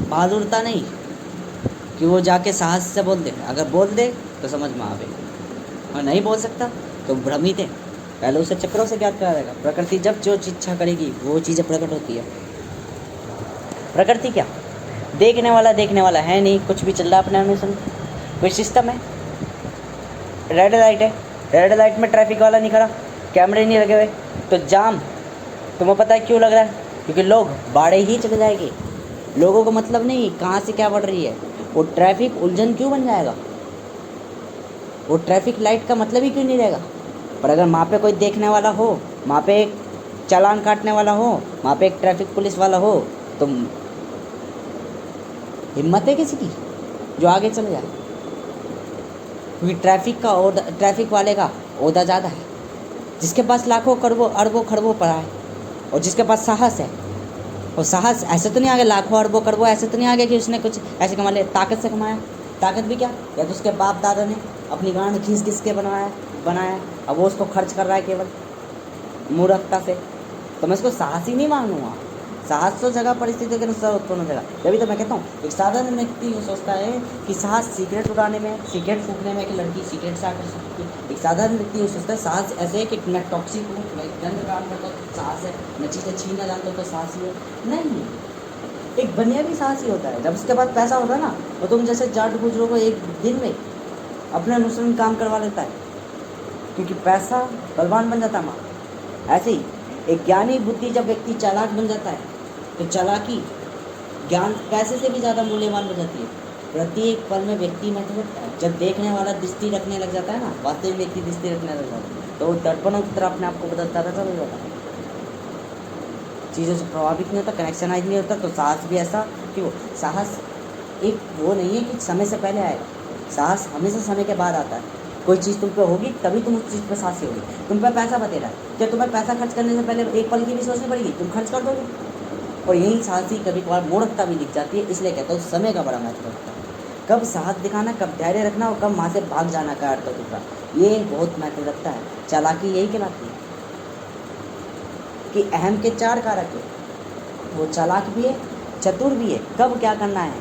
बहादुरता नहीं कि वो जाके साहस से बोल दे। अगर बोल दे तो समझ में आवे, और नहीं बोल सकता तो भ्रमित है। पहले उसे चक्रों से ज्ञात करा जाएगा। प्रकृति जब जो इच्छा करेगी वो चीज़ें प्रकट होती है। प्रकृति क्या, देखने वाला है नहीं, कुछ भी चल रहा है अपने अनुसार। कोई सिस्टम है, रेड लाइट है, रेड लाइट में ट्रैफिक वाला नहीं खड़ा, कैमरे नहीं लगे हुए, तो जाम तुम्हें पता है क्यों लग रहा है? क्योंकि लोग बाड़े ही चले जाएंगे। लोगों को मतलब नहीं कहाँ से क्या बढ़ रही है। वो ट्रैफिक उलझन क्यों बन जाएगा? वो ट्रैफिक लाइट का मतलब ही क्यों नहीं रहेगा? पर अगर वहाँ पे कोई देखने वाला हो, वहाँ पे एक चालान काटने वाला हो, वहाँ पे एक ट्रैफिक पुलिस वाला हो, तो हिम्मत है किसी की जो आगे चले जाए? क्योंकि ट्रैफिक वाले का ओहदा ज़्यादा है, जिसके पास लाखों करोड़ों अरबों खरबों पड़ा है, और जिसके पास साहस है। और साहस ऐसे तो नहीं आ गया, लाखों अरबों करोड़ों ऐसे तो नहीं आ गया कि उसने कुछ ऐसे कमा लिया। ताकत से कमाया। ताकत भी क्या, या तो उसके बाप दादा ने अपनी गांड घिस के बनाया, अब वो उसको खर्च कर रहा है केवल मूर्खता से। तो मैं इसको साहस ही नहीं मानूंगा। साहस तो जगह परिस्थितियों के अनुसार उत्पन्न हो जाएगा। तभी तो मैं कहता हूँ एक साधारण व्यक्ति ये सोचता है कि साहस सिगरेट उड़ाने में, सिगरेट फूकने में, कि लड़की सिगरेट से आकर सकती है। एक साधारण व्यक्ति ये सोचता है साहस ऐसे है कि मैं टॉक्सिक हूँ, मैं गंद काम करता हूँ तो साहस है, मैं चीज़ें छीनना जानता हूँ तो साहस ही है। नहीं, एक बनिया भी साहस ही होता है। जब उसके पास पैसा होता है ना, तो तुम जैसे जाट गुजरों को एक दिन में अपने अनुसार काम करवा लेता है, क्योंकि पैसा बलवान बन जाता है माँ। ऐसे ही एक ज्ञानी बुद्धि जब व्यक्ति चालाक बन जाता है, तो चालाकी ज्ञान पैसे से भी ज़्यादा मूल्यवान हो जाती है। प्रत्येक पल में व्यक्ति में जब देखने वाला दृष्टि रखने लग जाता है ना, वास्तविक व्यक्ति दृष्टि रखने लग जाता है, तो दर्पणों की तरफ अपने आप को बदलता रहता चल जाता है। चीज़ों से प्रभावित नहीं होता, कनेक्शनाइज नहीं होता। तो साहस भी ऐसा कि वो साहस एक वो नहीं है कि समय से पहले आएगा। साहस हमेशा समय के बाद आता है। कोई चीज़ तुम पे होगी तभी तुम उस चीज़ पे साहसी होगी। तुम पे पैसा बतेरा है, क्या तुम्हें पैसा खर्च करने से पहले एक पल की भी सोचनी पड़ेगी? तुम खर्च कर दोगे। और यही साहसी कभी कभार मूर्खता भी दिख जाती है। इसलिए कहता हूँ समय का बड़ा महत्व होता है। कब साहस दिखाना, कब धैर्य रखना और कब वहाँ से भाग जाना का अर्थ होता है, ये बहुत महत्व रखता है। चालाकी यही कहलाती है कि अहम के 4 कारक है। वो चालाक भी है, चतुर भी है, कब क्या करना है।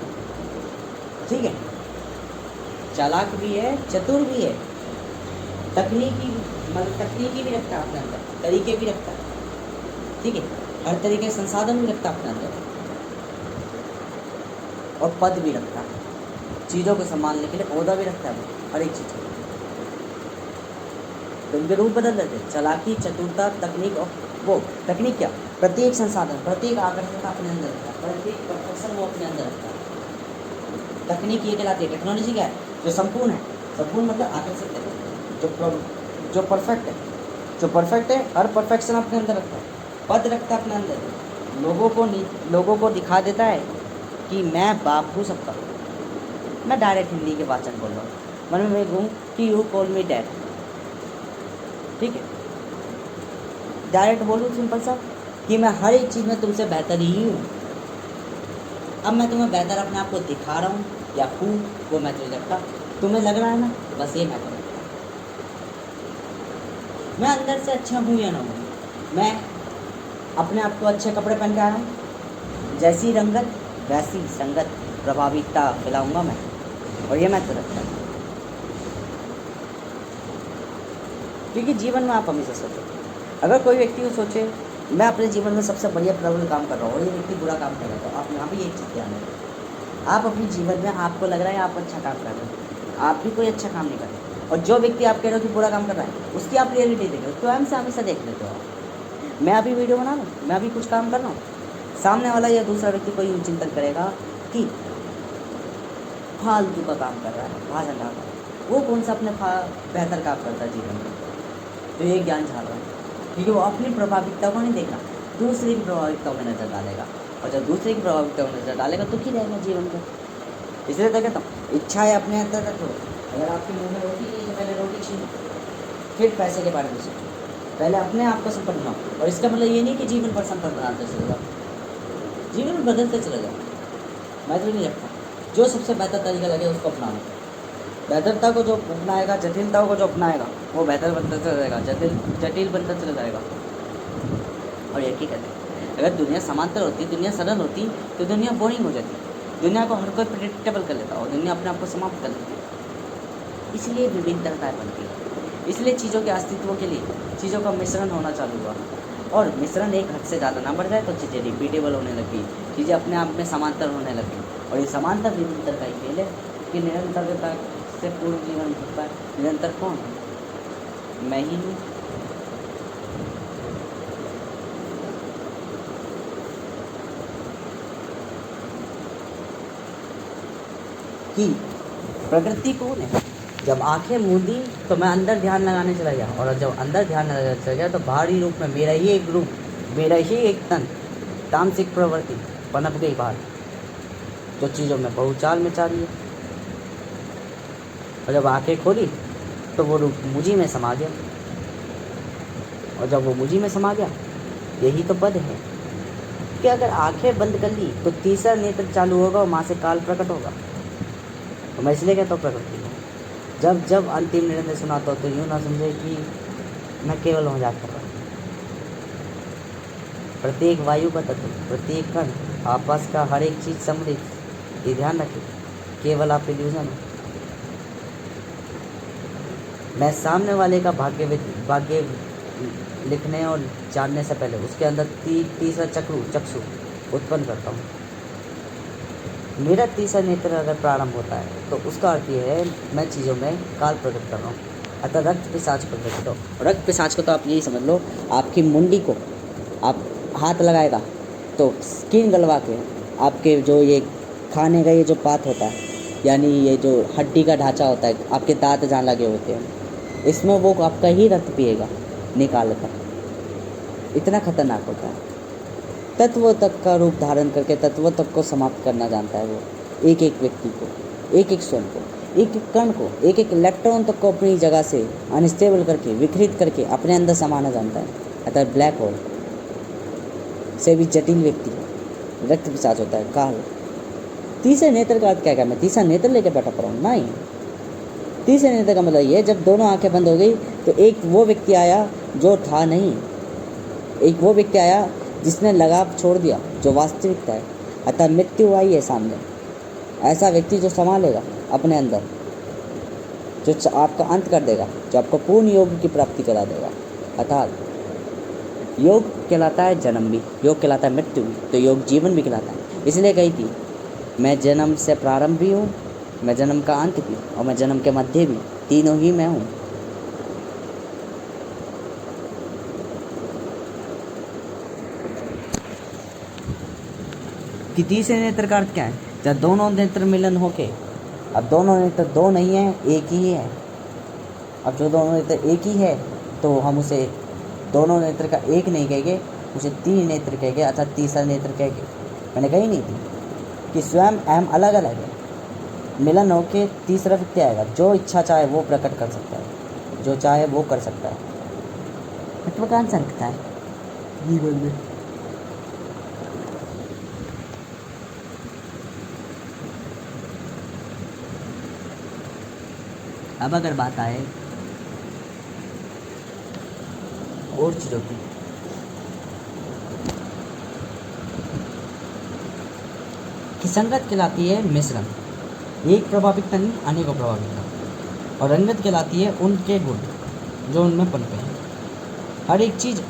ठीक है, चालाक भी है, चतुर भी है, तकनीकी भी रखता है अपने अंदर, तरीके भी रखता है। ठीक है, हर तरीके के संसाधन भी रखता है अपने अंदर, और पद भी रखता है। चीज़ों को संभालने के लिए ओहदा भी रखता है, हर एक चीज़। तो उनके रूप बदल देते। चालाकी, चतुरता, तकनीक और वो तकनीक क्या, प्रत्येक संसाधन, प्रत्येक आकर्षण अपने अंदर रखता है, प्रत्येक परफेक्शन वो अपने अंदर रखता है। तकनीक ये कहलाती है। टेक्नोलॉजी क्या है, जो संपूर्ण है, संपूर्ण मतलब आकर्षित है, जो परफेक्ट है, जो परफेक्ट है, हर परफेक्शन अपने अंदर रखता है, पद रखता है अपने अंदर, लोगों को दिखा देता है कि मैं बाप हूँ सबका। मैं डायरेक्ट हिंदी के वाचन बोल रहा हूँ, मन में मैं कहूँ कि यू कॉल मी डैड, ठीक है, डायरेक्ट बोलूँ सिंपल सा कि मैं हर एक चीज़ में तुमसे बेहतर ही हूँ। अब मैं तुम्हें बेहतर अपने आप को दिखा रहा हूँ या हूँ, वो मैं तुझे लगता, तुम्हें लग रहा है ना, बस ये मैं तुम्हें, मैं अंदर से अच्छा हूँ या ना हूँ। मैं अपने आप को अच्छे कपड़े पहन के आ रहा हूँ, जैसी रंगत वैसी संगत, प्रभाविकता फैलाऊंगा मैं, और ये मैं तो रखता हूँ। क्योंकि जीवन में आप हमेशा सोचो, अगर कोई व्यक्ति को सोचे मैं अपने जीवन में सबसे बढ़िया प्रबल काम कर रहा हूँ और ये व्यक्ति बुरा काम कर रहा है, तो आप यहाँ भी एक चीज़ ध्यान रखें, आप अपने जीवन में आपको लग रहा है आप अच्छा काम कर रहे हैं, आप भी कोई अच्छा काम नहीं कर रहे, और जो व्यक्ति आप कह रहे हो कि बुरा काम कर रहा है उसकी आप रियलिटी देख रहे हो, स्वयं से हमेशा देख लेते हो आप। मैं अभी वीडियो बना रहा हूँ, मैं अभी कुछ काम कर रहा हूँ, सामने वाला या दूसरा व्यक्ति कोई चिंतन करेगा कि फालतू का काम कर रहा है, भाषण डाल रहा है, वो कौन सा अपने बेहतर काम करता है जीवन में, तो ये ज्ञान झाड़ रहा है। क्योंकि वो अपनी प्रभाविकता को नहीं देख रहा, दूसरे की प्रभाविकता में नजर डालेगा, और जब दूसरे की प्रभाविकता में नजर डालेगा तो क्या रहेगा जीवन का। इसलिए तो कहता हूँ इच्छा है अपने अंदर रखो। अगर आपके मुंह में रोटी नहीं है तो पहले रोटी छीनो, फिर पैसे के बारे में सोचो, पहले अपने आप को संपन्न बनाओ। और इसका मतलब ये नहीं कि जीवन पर संपन्न बनाते चले जाओ, जीवन में बदलते चले जाओ। मैं तो नहीं रखता, जो सबसे बेहतर तरीका लगे उसको अपनाना, बेहतरता को जो अपनाएगा, जटिलताओं को जो अपनाएगा वो बेहतर बनता चला जाएगा, जटिल बनता चला जाएगा। और यही कहते हैं अगर दुनिया समांतर होती, दुनिया सरल होती तो दुनिया बोरिंग हो जाती, दुनिया को हर कोई प्रेडिक्टेबल कर लेता और दुनिया अपने आप को समाप्त कर लेती। इसलिए विभिन्नताएं बनती है, इसलिए चीज़ों के अस्तित्व के लिए चीज़ों का मिश्रण होना चालू हुआ, और मिश्रण एक हद से ज़्यादा ना बढ़ जाए तो चीज़ें रिपीटेबल होने लगी, चीज़ें अपने आप में समांतर होने लगी। और ये समांतर विभिन्नता का ही खेल है कि निरंतरता से पूर्ण जीवन जीता है। निरंतर कौन है, मैं ही हूँ। कि प्रकृति कौन है, जब आंखें मूंदी तो मैं अंदर ध्यान लगाने चला गया, और जब अंदर ध्यान लगाने चला गया तो बाहरी रूप में मेरा ही एक रूप, मेरा ही एक तन, तामसिक प्रवृत्ति पनप गई बाहर, जो चीज़ों में बहुचाल में चाल है। और जब आंखें खोली तो वो रूप मुझी में समा गया, और जब वो मुझी में समा गया, यही तो पद है कि अगर आंखें बंद कर ली तो तीसरा नेत्र चालू होगा और माँ से काल प्रकट होगा। तो मैं इसलिए कहता हूँ प्रकृति को जब जब अंतिम निर्णय सुनाता हूँ तो यूँ ना समझे कि मैं केवल मजाक कर रहा हूँ। प्रत्येक वायु का तत्व, प्रत्येक कण, आपस का हर एक चीज़ सम्मिलित, ये ध्यान रखें, केवल आप इल्यूजन हो। मैं सामने वाले का भाग्य लिखने और जानने से पहले उसके अंदर तीसरा चक्षु उत्पन्न करता हूँ। मेरा तीसरा नेत्र अगर प्रारंभ होता है तो उसका अर्थ ये है मैं चीज़ों में काल प्रकट कर रहा हूँ, अतः रक्त पिशाच प्रकट हो। रक्त पिशाच को तो आप यही समझ लो, आपकी मुंडी को आप हाथ लगाएगा तो स्किन गलवा के आपके जो ये खाने का ये जो पात होता है, यानी ये जो हड्डी का ढांचा होता है, आपके दांत जहाँ लगे होते हैं, इसमें वो आपका ही रक्त पिएगा निकाल कर। इतना खतरनाक होता है। तत्व तक का रूप धारण करके तत्व तक को समाप्त करना जानता है वो, एक एक व्यक्ति को, एक एक स्वयं को, एक एक कण को, एक एक इलेक्ट्रॉन तक को अपनी जगह से अनस्टेबल करके, विकृत करके अपने अंदर समाना जानता है। अतः ब्लैक होल से भी जटिल व्यक्ति रक्त पिशाच होता है, काल। तीसरे नेत्र का अर्थ क्या मैं तीसरा नेत्र लेके बैठा पड़ा हूँ? नहीं, तीसरे नेत्र का मतलब ये जब दोनों आंखें बंद हो गई तो एक वो व्यक्ति आया जो था नहीं, एक वो व्यक्ति आया जिसने लगाव छोड़ दिया, जो वास्तविकता है। अतः मृत्यु आई है सामने, ऐसा व्यक्ति जो संभालेगा अपने अंदर, जो आपका अंत कर देगा, जो आपको पूर्ण योग की प्राप्ति करा देगा। अर्थात योग कहलाता है जन्म भी, योग कहलाता है मृत्यु भी, तो योग जीवन भी कहलाता है। इसलिए कही थी मैं जन्म से प्रारंभ भी हूँ, मैं जन्म का अंत भी, और मैं जन्म के मध्य भी, तीनों ही मैं हूँ। क्योंकि तीसरे नेत्र का अर्थ क्या है, जब दोनों नेत्र मिलन होके, अब दोनों नेत्र दो नहीं है, एक ही है। अब जो दोनों नेत्र एक ही है तो हम उसे दोनों नेत्र का एक नहीं कहेंगे, उसे तीन नेत्र कहेंगे, अर्थात तीसरा नेत्र कहेंगे। मैंने कही नहीं थी कि स्वयं अहम अलग अलग है, मिलन होके तीसरा व्यक्ति आएगा, जो इच्छा चाहे वो प्रकट कर सकता है, जो चाहे वो कर सकता है। महत्वाकांक्षा रखता है जीवन में। अब अगर बात आए और चीज़ों की, कि संगत कहलाती है मिश्रण, एक प्रभाविकता नहीं अनेकों प्रभाविकता, और रंगत कहलाती है उनके गुण जो उनमें पनपे हैं। हर एक चीज़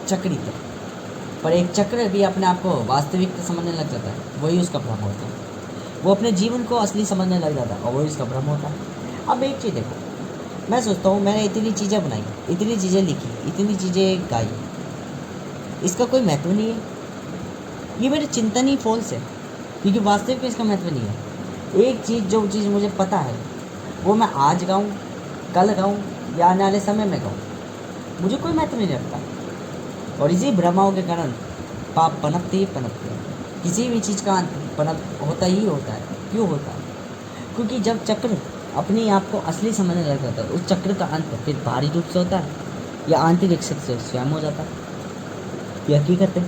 चक्रित है, पर एक चक्र भी अपने आप को वास्तविक समझने लग जाता है, वही उसका भ्रम होता है। वो अपने जीवन को असली समझने लग जाता है और वही उसका भ्रम होता है। अब एक चीज़ देखो, मैं सोचता हूँ मैंने इतनी चीज़ें बनाई, इतनी चीज़ें लिखी, इतनी चीज़ें गाई, इसका कोई महत्व नहीं है। ये मेरे चिंतन ही फॉल्स है, क्योंकि वास्तविक में इसका महत्व नहीं है। एक चीज़, जो चीज़ मुझे पता है वो मैं आज गाऊँ, कल गाऊँ या आने वाले समय में गाऊँ, मुझे कोई महत्व नहीं रखता। और इसी भ्रमाओं के कारण पाप पनपते ही पनपते हैं। किसी भी चीज़ का अंत पनप होता ही होता है। क्यों होता है? क्योंकि जब चक्र अपने आप को असली समझने लग जाता है, उस चक्र का अंत फिर बाहरी रूप से होता है या आंतरिक से स्वयं हो जाता है। यह हकीकत है,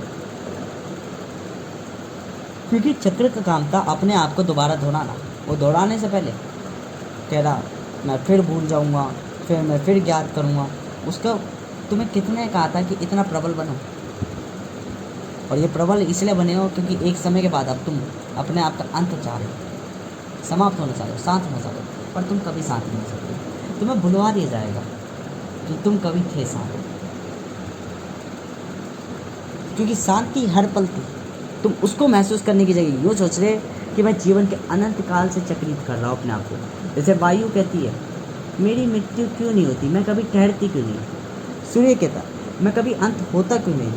क्योंकि चक्र का काम था अपने आप को दोबारा दोहराना। वो दोहराने से पहले कह रहा मैं फिर भूल जाऊंगा, फिर मैं फिर ज्ञात करूंगा। उसका तुम्हें कितने कहा था कि इतना प्रबल बनो, और ये प्रबल इसलिए बने हो क्योंकि एक समय के बाद अब तुम अपने आप का अंत चाह रहे हो, समाप्त होना चाह रहे हो, शांत होना चाह रहे हो, पर तुम कभी शांत नहीं हो सकते। तुम्हें भुलवा दिया जाएगा कि तुम कभी थे शांत, क्योंकि शांति हर पल थी। तुम उसको महसूस करने की जगह यूँ सोच रहे कि मैं जीवन के अनंत काल से चक्रित कर रहा हूँ अपने आप को। जैसे वायु कहती है मेरी मृत्यु क्यों नहीं होती, मैं कभी ठहरती क्यों नहीं। सूर्य कहता मैं कभी अंत होता क्यों नहीं।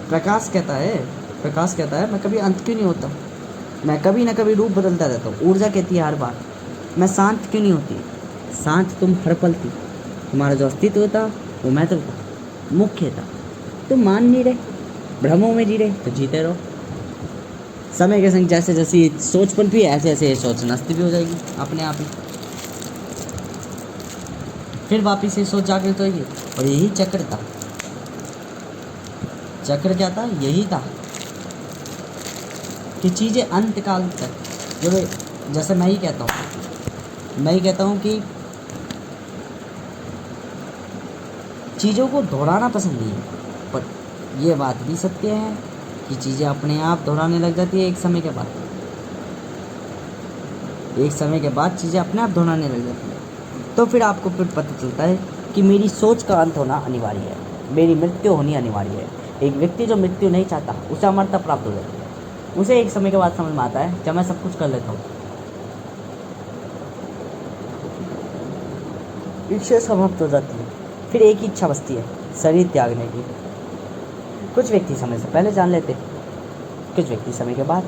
प्रकाश कहता है मैं कभी अंत क्यों नहीं होता, मैं कभी ना कभी रूप बदलता रहता हूँ। ऊर्जा कहती है हर बार मैं शांत क्यों नहीं होती। शांत तुम हर पल थी, तुम्हारा जो अस्तित्व था वो महत्व था, मुख्य था। तुम मान नहीं रहे, भ्रमों में जी रहे, तो जीते रहो। समय के संग जैसे जैसे ये सोच पनपी है, ऐसे ऐसे सोच नष्ट भी हो जाएगी अपने आप ही। फिर वापिस से सोच जागृत होगी, और यही चक्र था। चक्र क्या था? यही था कि चीज़ें अंत काल तक, जो जैसे मैं ही कहता हूँ कि चीज़ों को दोहराना पसंद नहीं है, पर यह बात भी सत्य है कि चीज़ें अपने आप दोहराने लग जाती है एक समय के बाद। चीज़ें अपने आप दोहराने लग जाती है, तो फिर आपको फिर पता चलता है कि मेरी सोच का अंत होना अनिवार्य है, मेरी मृत्यु होनी अनिवार्य है। एक व्यक्ति जो मृत्यु नहीं चाहता उसे अमरता प्राप्त हो जाती है। उसे एक समय के बाद समझ में आता है जब मैं सब कुछ कर लेता हूँ, इच्छा समाप्त हो जाती है, फिर एक ही इच्छा बचती है, शरीर त्यागने की। कुछ व्यक्ति समय से पहले जान लेते, कुछ व्यक्ति समय के बाद।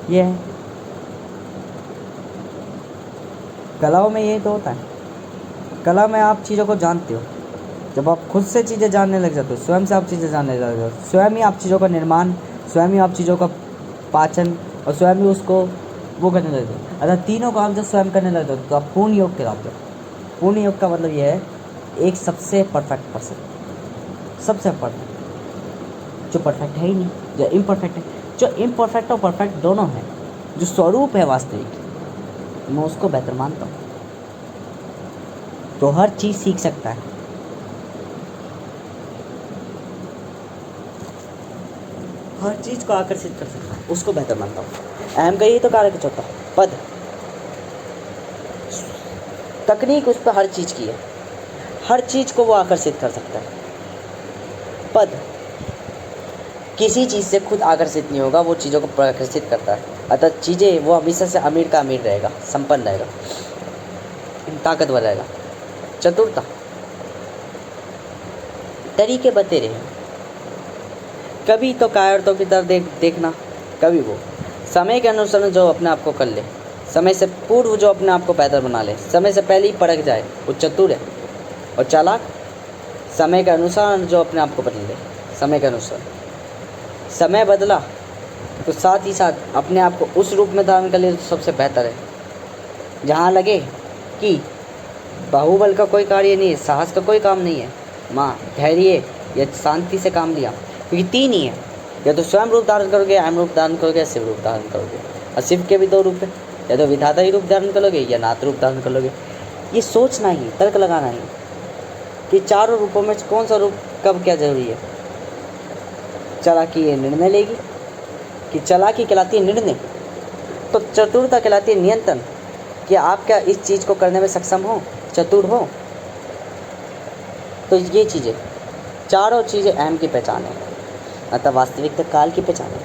ये है कलाओं में, यही तो होता है। कला में आप चीज़ों को जानते हो, जब आप खुद से चीज़ें जानने लग जाते हो, स्वयं से आप चीज़ें जानने लग जाते हो, स्वयं ही आप चीज़ों का निर्माण, स्वयं ही आप चीज़ों का पाचन और स्वयं ही उसको वो करने लगते हो। अगर तीनों काम जब स्वयं करने लगते हो तो आप पूर्ण योग कहलाते हो। पूर्ण योग का मतलब ये है एक सबसे परफेक्ट पर्सन, सबसे परफेक्ट, जो परफेक्ट है ही नहीं, जो इम्परफेक्ट है। जो इम्परफेक्ट और परफेक्ट दोनों हैं, जो स्वरूप है वास्तविक, मैं उसको बेहतर मानता हूँ। तो हर चीज़ सीख सकता है, हर चीज़ को आकर्षित कर सकता है, उसको बेहतर मानता हूँ। अहम का यही तो कारक चौथा पद। तकनीक उस पर हर चीज़ की है, हर चीज़ को वो आकर्षित कर सकता है। पद किसी चीज़ से खुद आकर्षित नहीं होगा, वो चीज़ों को आकर्षित करता है। अतः चीज़ें वो हमेशा से अमीर का अमीर रहेगा, संपन्न रहेगा, ताकतवर रहेगा। चतुरता, तरीके बतेरे हैं। कभी तो कायरतों की तरफ देखना, कभी वो समय के अनुसरण जो अपने आप को कर ले, समय से पूर्व जो अपने आप को बेहतर बना ले, समय से पहले ही परख जाए, वो चतुर है। और चालाक, समय के अनुसार जो अपने आप को बदल ले, समय के अनुसार। समय बदला तो साथ ही साथ अपने आप को उस रूप में धारण कर ले तो सबसे बेहतर है। जहाँ लगे कि बाहुबल का कोई कार्य नहीं है, साहस का कोई काम नहीं है, माँ धैर्य या शांति से काम लिया, क्योंकि तीन ही है, या तो स्वयं रूप धारण करोगे, अहम रूप धारण करोगे, या शिव रूप धारण करोगे। और शिव के भी दो रूप है, या तो विधाता ही रूप धारण करोगे या नाथ रूप धारण करोगे। ये सोचना ही, तर्क लगाना ही कि चारों रूपों में कौन सा रूप कब क्या जरूरी है। चालाकी ये निर्णय लेगी कि चालाकी कहलाती है निर्णय, तो चतुरता कहलाती है नियंत्रण, कि आप क्या इस चीज़ को करने में सक्षम हो, चतुर हो। तो ये चीज़ें, चारों चीज़ें अहम की पहचान है। अतः वास्तविकता काल की पहचान है।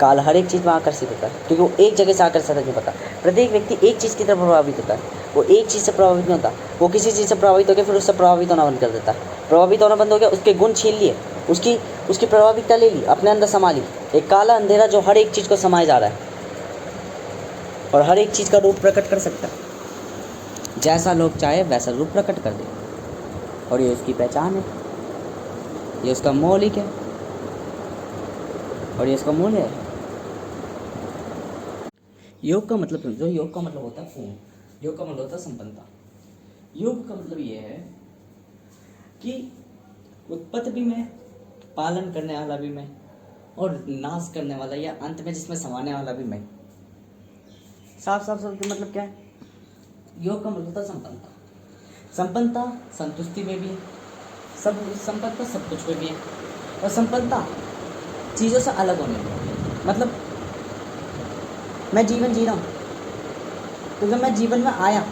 काल हर एक चीज़ में आकर्षित होता है, क्योंकि वो एक जगह से आकर्षित नहीं होता। प्रत्येक व्यक्ति एक चीज़ की तरफ प्रभावित होता है, वो एक चीज़ से प्रभावित नहीं होता। वो किसी चीज़ से प्रभावित होकर फिर उससे प्रभावित होना बंद कर देता है। प्रभावित होना बंद हो गया, उसके गुण छीन लिए, उसकी प्रभाविकता ले ली, अपने अंदर समा ली। एक काला अंधेरा जो हर एक चीज़ को समाए जा रहा है और हर एक चीज़ का रूप प्रकट कर सकता है। जैसा लोग चाहे वैसा रूप प्रकट कर दे, और ये उसकी पहचान है, ये उसका मौलिक है, और ये इसका मूल्य है। योग का मतलब समझो, योग का मतलब होता है पूर्ण, योग का मतलब होता है संपन्नता। योग का मतलब ये है कि उत्पत्ति भी मैं, पालन करने वाला भी मैं, और नाश करने वाला या अंत में जिसमें समाने वाला भी मैं। साफ साफ शब्द मतलब क्या है? योग का मतलब होता है संपन्नता। संपन्नता संतुष्टि में भी है, संपन्नता सब कुछ में भी है, और संपन्नता चीज़ों से अलग होने में। मतलब मैं जीवन जी रहा हूँ, तो जब मैं जीवन में आया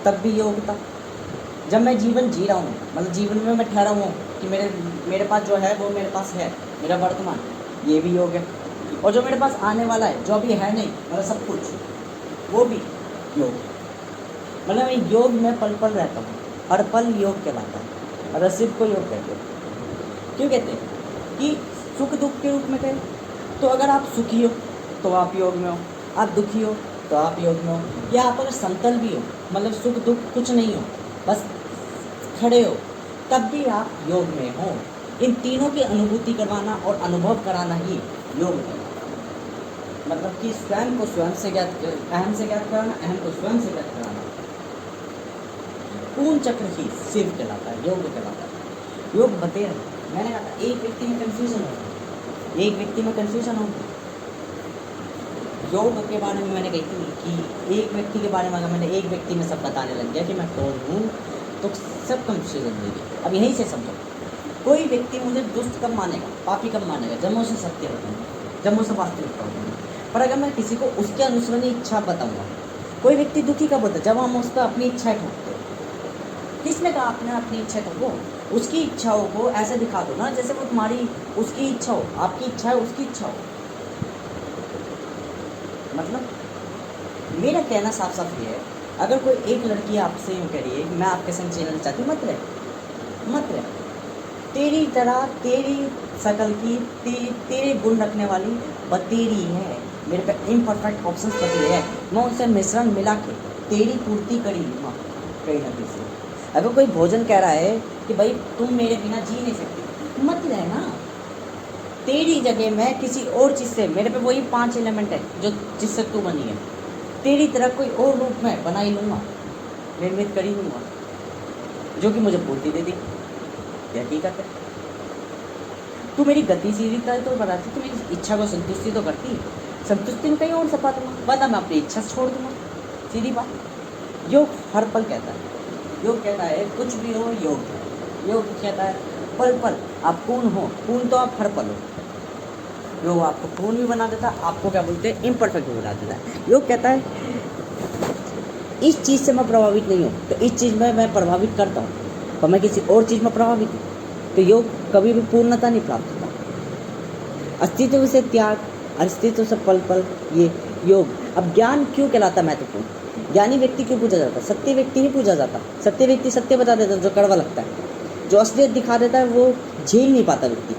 तब भी योग था। जब मैं जीवन जी रहा हूँ, मतलब जीवन में मैं ठहरा हूँ कि मेरे पास जो है वो मेरे पास है, मेरा वर्तमान, ये भी योग है। और जो मेरे पास आने वाला है, जो अभी है नहीं, मतलब सब कुछ, वो भी योग। मतलब मैं योग में पल पल रहता हूँ, हर पल योग कहलाता है। और शिव को योग कहते हैं। क्यों कहते हैं? कि सुख दुख के रूप में कहें तो अगर आप सुखी हो तो आप योग में हो, आप दुखी हो तो आप योग में हो, या आप अगर समतल भी हो, मतलब सुख दुख कुछ नहीं हो, बस खड़े हो, तब भी आप योग में हो। इन तीनों की अनुभूति करवाना और अनुभव कराना ही योग है। मतलब कि स्वयं को स्वयं से ज्ञात, अहम से ज्ञात कराना, अहम को स्वयं से ज्ञात कराना। पूर्ण चक्र ही शिव कहलाता है, योग कहलाता है। योग बते रहे, मैंने कहा था एक व्यक्ति में कंफ्यूजन होगा, एक व्यक्ति में कंफ्यूजन होगा। योग के बारे में मैंने कही थी कि एक व्यक्ति के बारे में अगर मैंने एक व्यक्ति में सब बताने लग गया कि मैं कौन हूँ, तो सब कंफ्यूजन देगी। अब यहीं से समझो, कोई व्यक्ति मुझे दुष्ट कब मानेगा, पापी कब मानेगा, जब मैं उसे सत्य बताऊँगा, जब मैं उसे वास्तविकता बताऊँगा। पर अगर मैं किसी को उसके अनुसरण इच्छा बताऊँगा, कोई व्यक्ति दुखी कब होता है, जब हम उस पर अपनी इच्छाएँ ठोकते हैं। किसने कहा आपने अपनी इच्छा ठोको? उसकी इच्छाओं को ऐसे दिखा दो ना जैसे वो तुम्हारी, उसकी इच्छा हो, आपकी इच्छा है उसकी इच्छा हो। मतलब मेरा कहना साफ साफ ये है, अगर कोई एक लड़की आपसे यूँ कह रही है मैं आपके संग चलना चाहती हूँ, मत रहे। तेरी तरह, तेरी शकल की, तेरे गुण रखने वाली बतेरी है, मेरे पे इम्परफेक्ट ऑप्शन बतेरी है, मैं उनसे मिश्रण मिला के तेरी पूर्ति करी माँ कहीं ना कहीं से। अगर कोई भोजन कह रहा है कि भाई तुम मेरे बिना जी नहीं सकती, मत रहना। तेरी जगह मैं किसी और चीज़ से, मेरे पे वही 5 एलिमेंट है जो जिससे तू बनी है, तेरी तरह कोई और रूप में बना ही लूँगा, निर्मित कर ही लूँगा, जो कि मुझे पूर्ति दे दी। यह हकीकत है। तू मेरी गतिशीलता तो बढ़ाती, तू मेरी इच्छा को संतुष्टि तो करती, संतुष्टि में कहीं और से पा दूँगा, वरना मैं अपनी इच्छा से छोड़ दूँगा। सीधी बात। योग हर पल कहता है, योग कहता है कुछ भी हो योग है। योग कहता है पल पल आप पूर्ण हो, पूर्ण तो आप हर पल हो। योग आपको पूर्ण भी बना देता है, आपको क्या बोलते हैं इम्परफेक्ट भी बना देता है। योग कहता है इस चीज़ से मैं प्रभावित नहीं हूँ तो इस चीज़ में मैं प्रभावित करता हूँ, और मैं किसी और चीज़ में प्रभावित हूँ, तो योग कभी भी पूर्णता नहीं प्राप्त होता। अस्तित्व से त्याग, अस्तित्व से पल पल, ये योग। अब ज्ञान क्यों कहलाता महत्वपूर्ण? ज्ञानी व्यक्ति क्यों पूजा जाता है? सत्य व्यक्ति नहीं पूजा जाता। सत्य व्यक्ति सत्य बता देता है जो कड़वा लगता है। जो असलियत दिखा देता है वो झेल नहीं पाता व्यक्ति,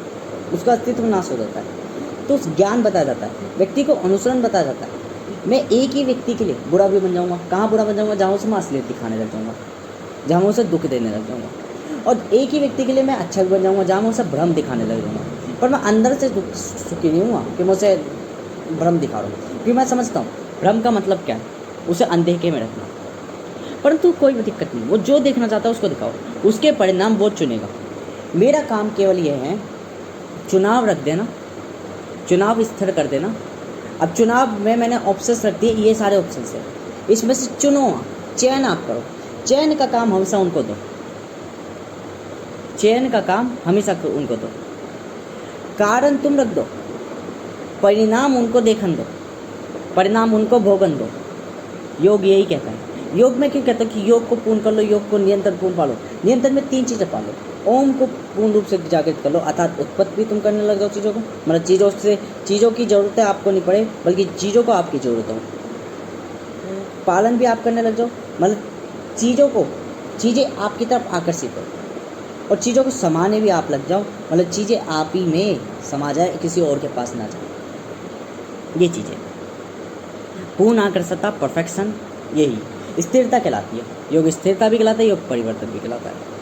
उसका अस्तित्व नाश हो जाता है। तो उस ज्ञान बताया जाता है, व्यक्ति को अनुसरण बताया जाता है। मैं एक ही व्यक्ति के लिए बुरा भी बन जाऊँगा। कहाँ बुरा बन जाऊँगा? जहाँ उसे मैं असलियत दिखाने लग जाऊँगा, जहाँ मैं उसे दुख देने लग जाऊँगा। और एक ही व्यक्ति के लिए मैं अच्छा भी बन जाऊँगा, जहाँ मैं उसे भ्रम दिखाने लग जाऊँगा। पर मैं अंदर से सुखी नहीं हुआ कि मैं उसे भ्रम दिखा रहा हूँ, क्योंकि मैं समझता हूँ भ्रम का मतलब क्या है, उसे अनदेखे में रखना। परंतु कोई दिक्कत नहीं, वो जो देखना चाहता है उसको दिखाओ, उसके परिणाम वो चुनेगा। मेरा काम केवल यह है चुनाव रख देना, चुनाव स्थिर कर देना। अब चुनाव में मैंने ऑप्शंस रख दिए, ये सारे ऑप्शंस हैं, इसमें से चुनो, चयन आप करो। चयन का काम हमेशा उनको दो, चयन का काम हमेशा उनको दो। कारण तुम रख दो, परिणाम उनको देखन दो, परिणाम उनको भोगन दो। योग यही कहता है। योग में क्यों कहता है कि योग को पूर्ण कर लो, योग को नियंत्रण पूर्ण पालो। नियंत्रण में 3 चीज़ें पालो। ओम को पूर्ण रूप से जागृत कर लो, अर्थात उत्पत्ति भी तुम करने लग जाओ चीज़ों को, मतलब चीज़ों की ज़रूरत है आपको नहीं पड़े, बल्कि चीज़ों को आपकी ज़रूरत हो। पालन भी आप करने लग जाओ, मतलब चीज़ें आपकी तरफ आकर्षित हो। और चीज़ों को समाने भी आप लग जाओ, मतलब चीज़ें आप ही में समा जाए, किसी और के पास ना जाए। ये चीज़ें पूर्ण आकर्षता, परफेक्शन, यही स्थिरता कहलाती है। योग स्थिरता भी कहलाता है, योग परिवर्तन भी कहलाता है।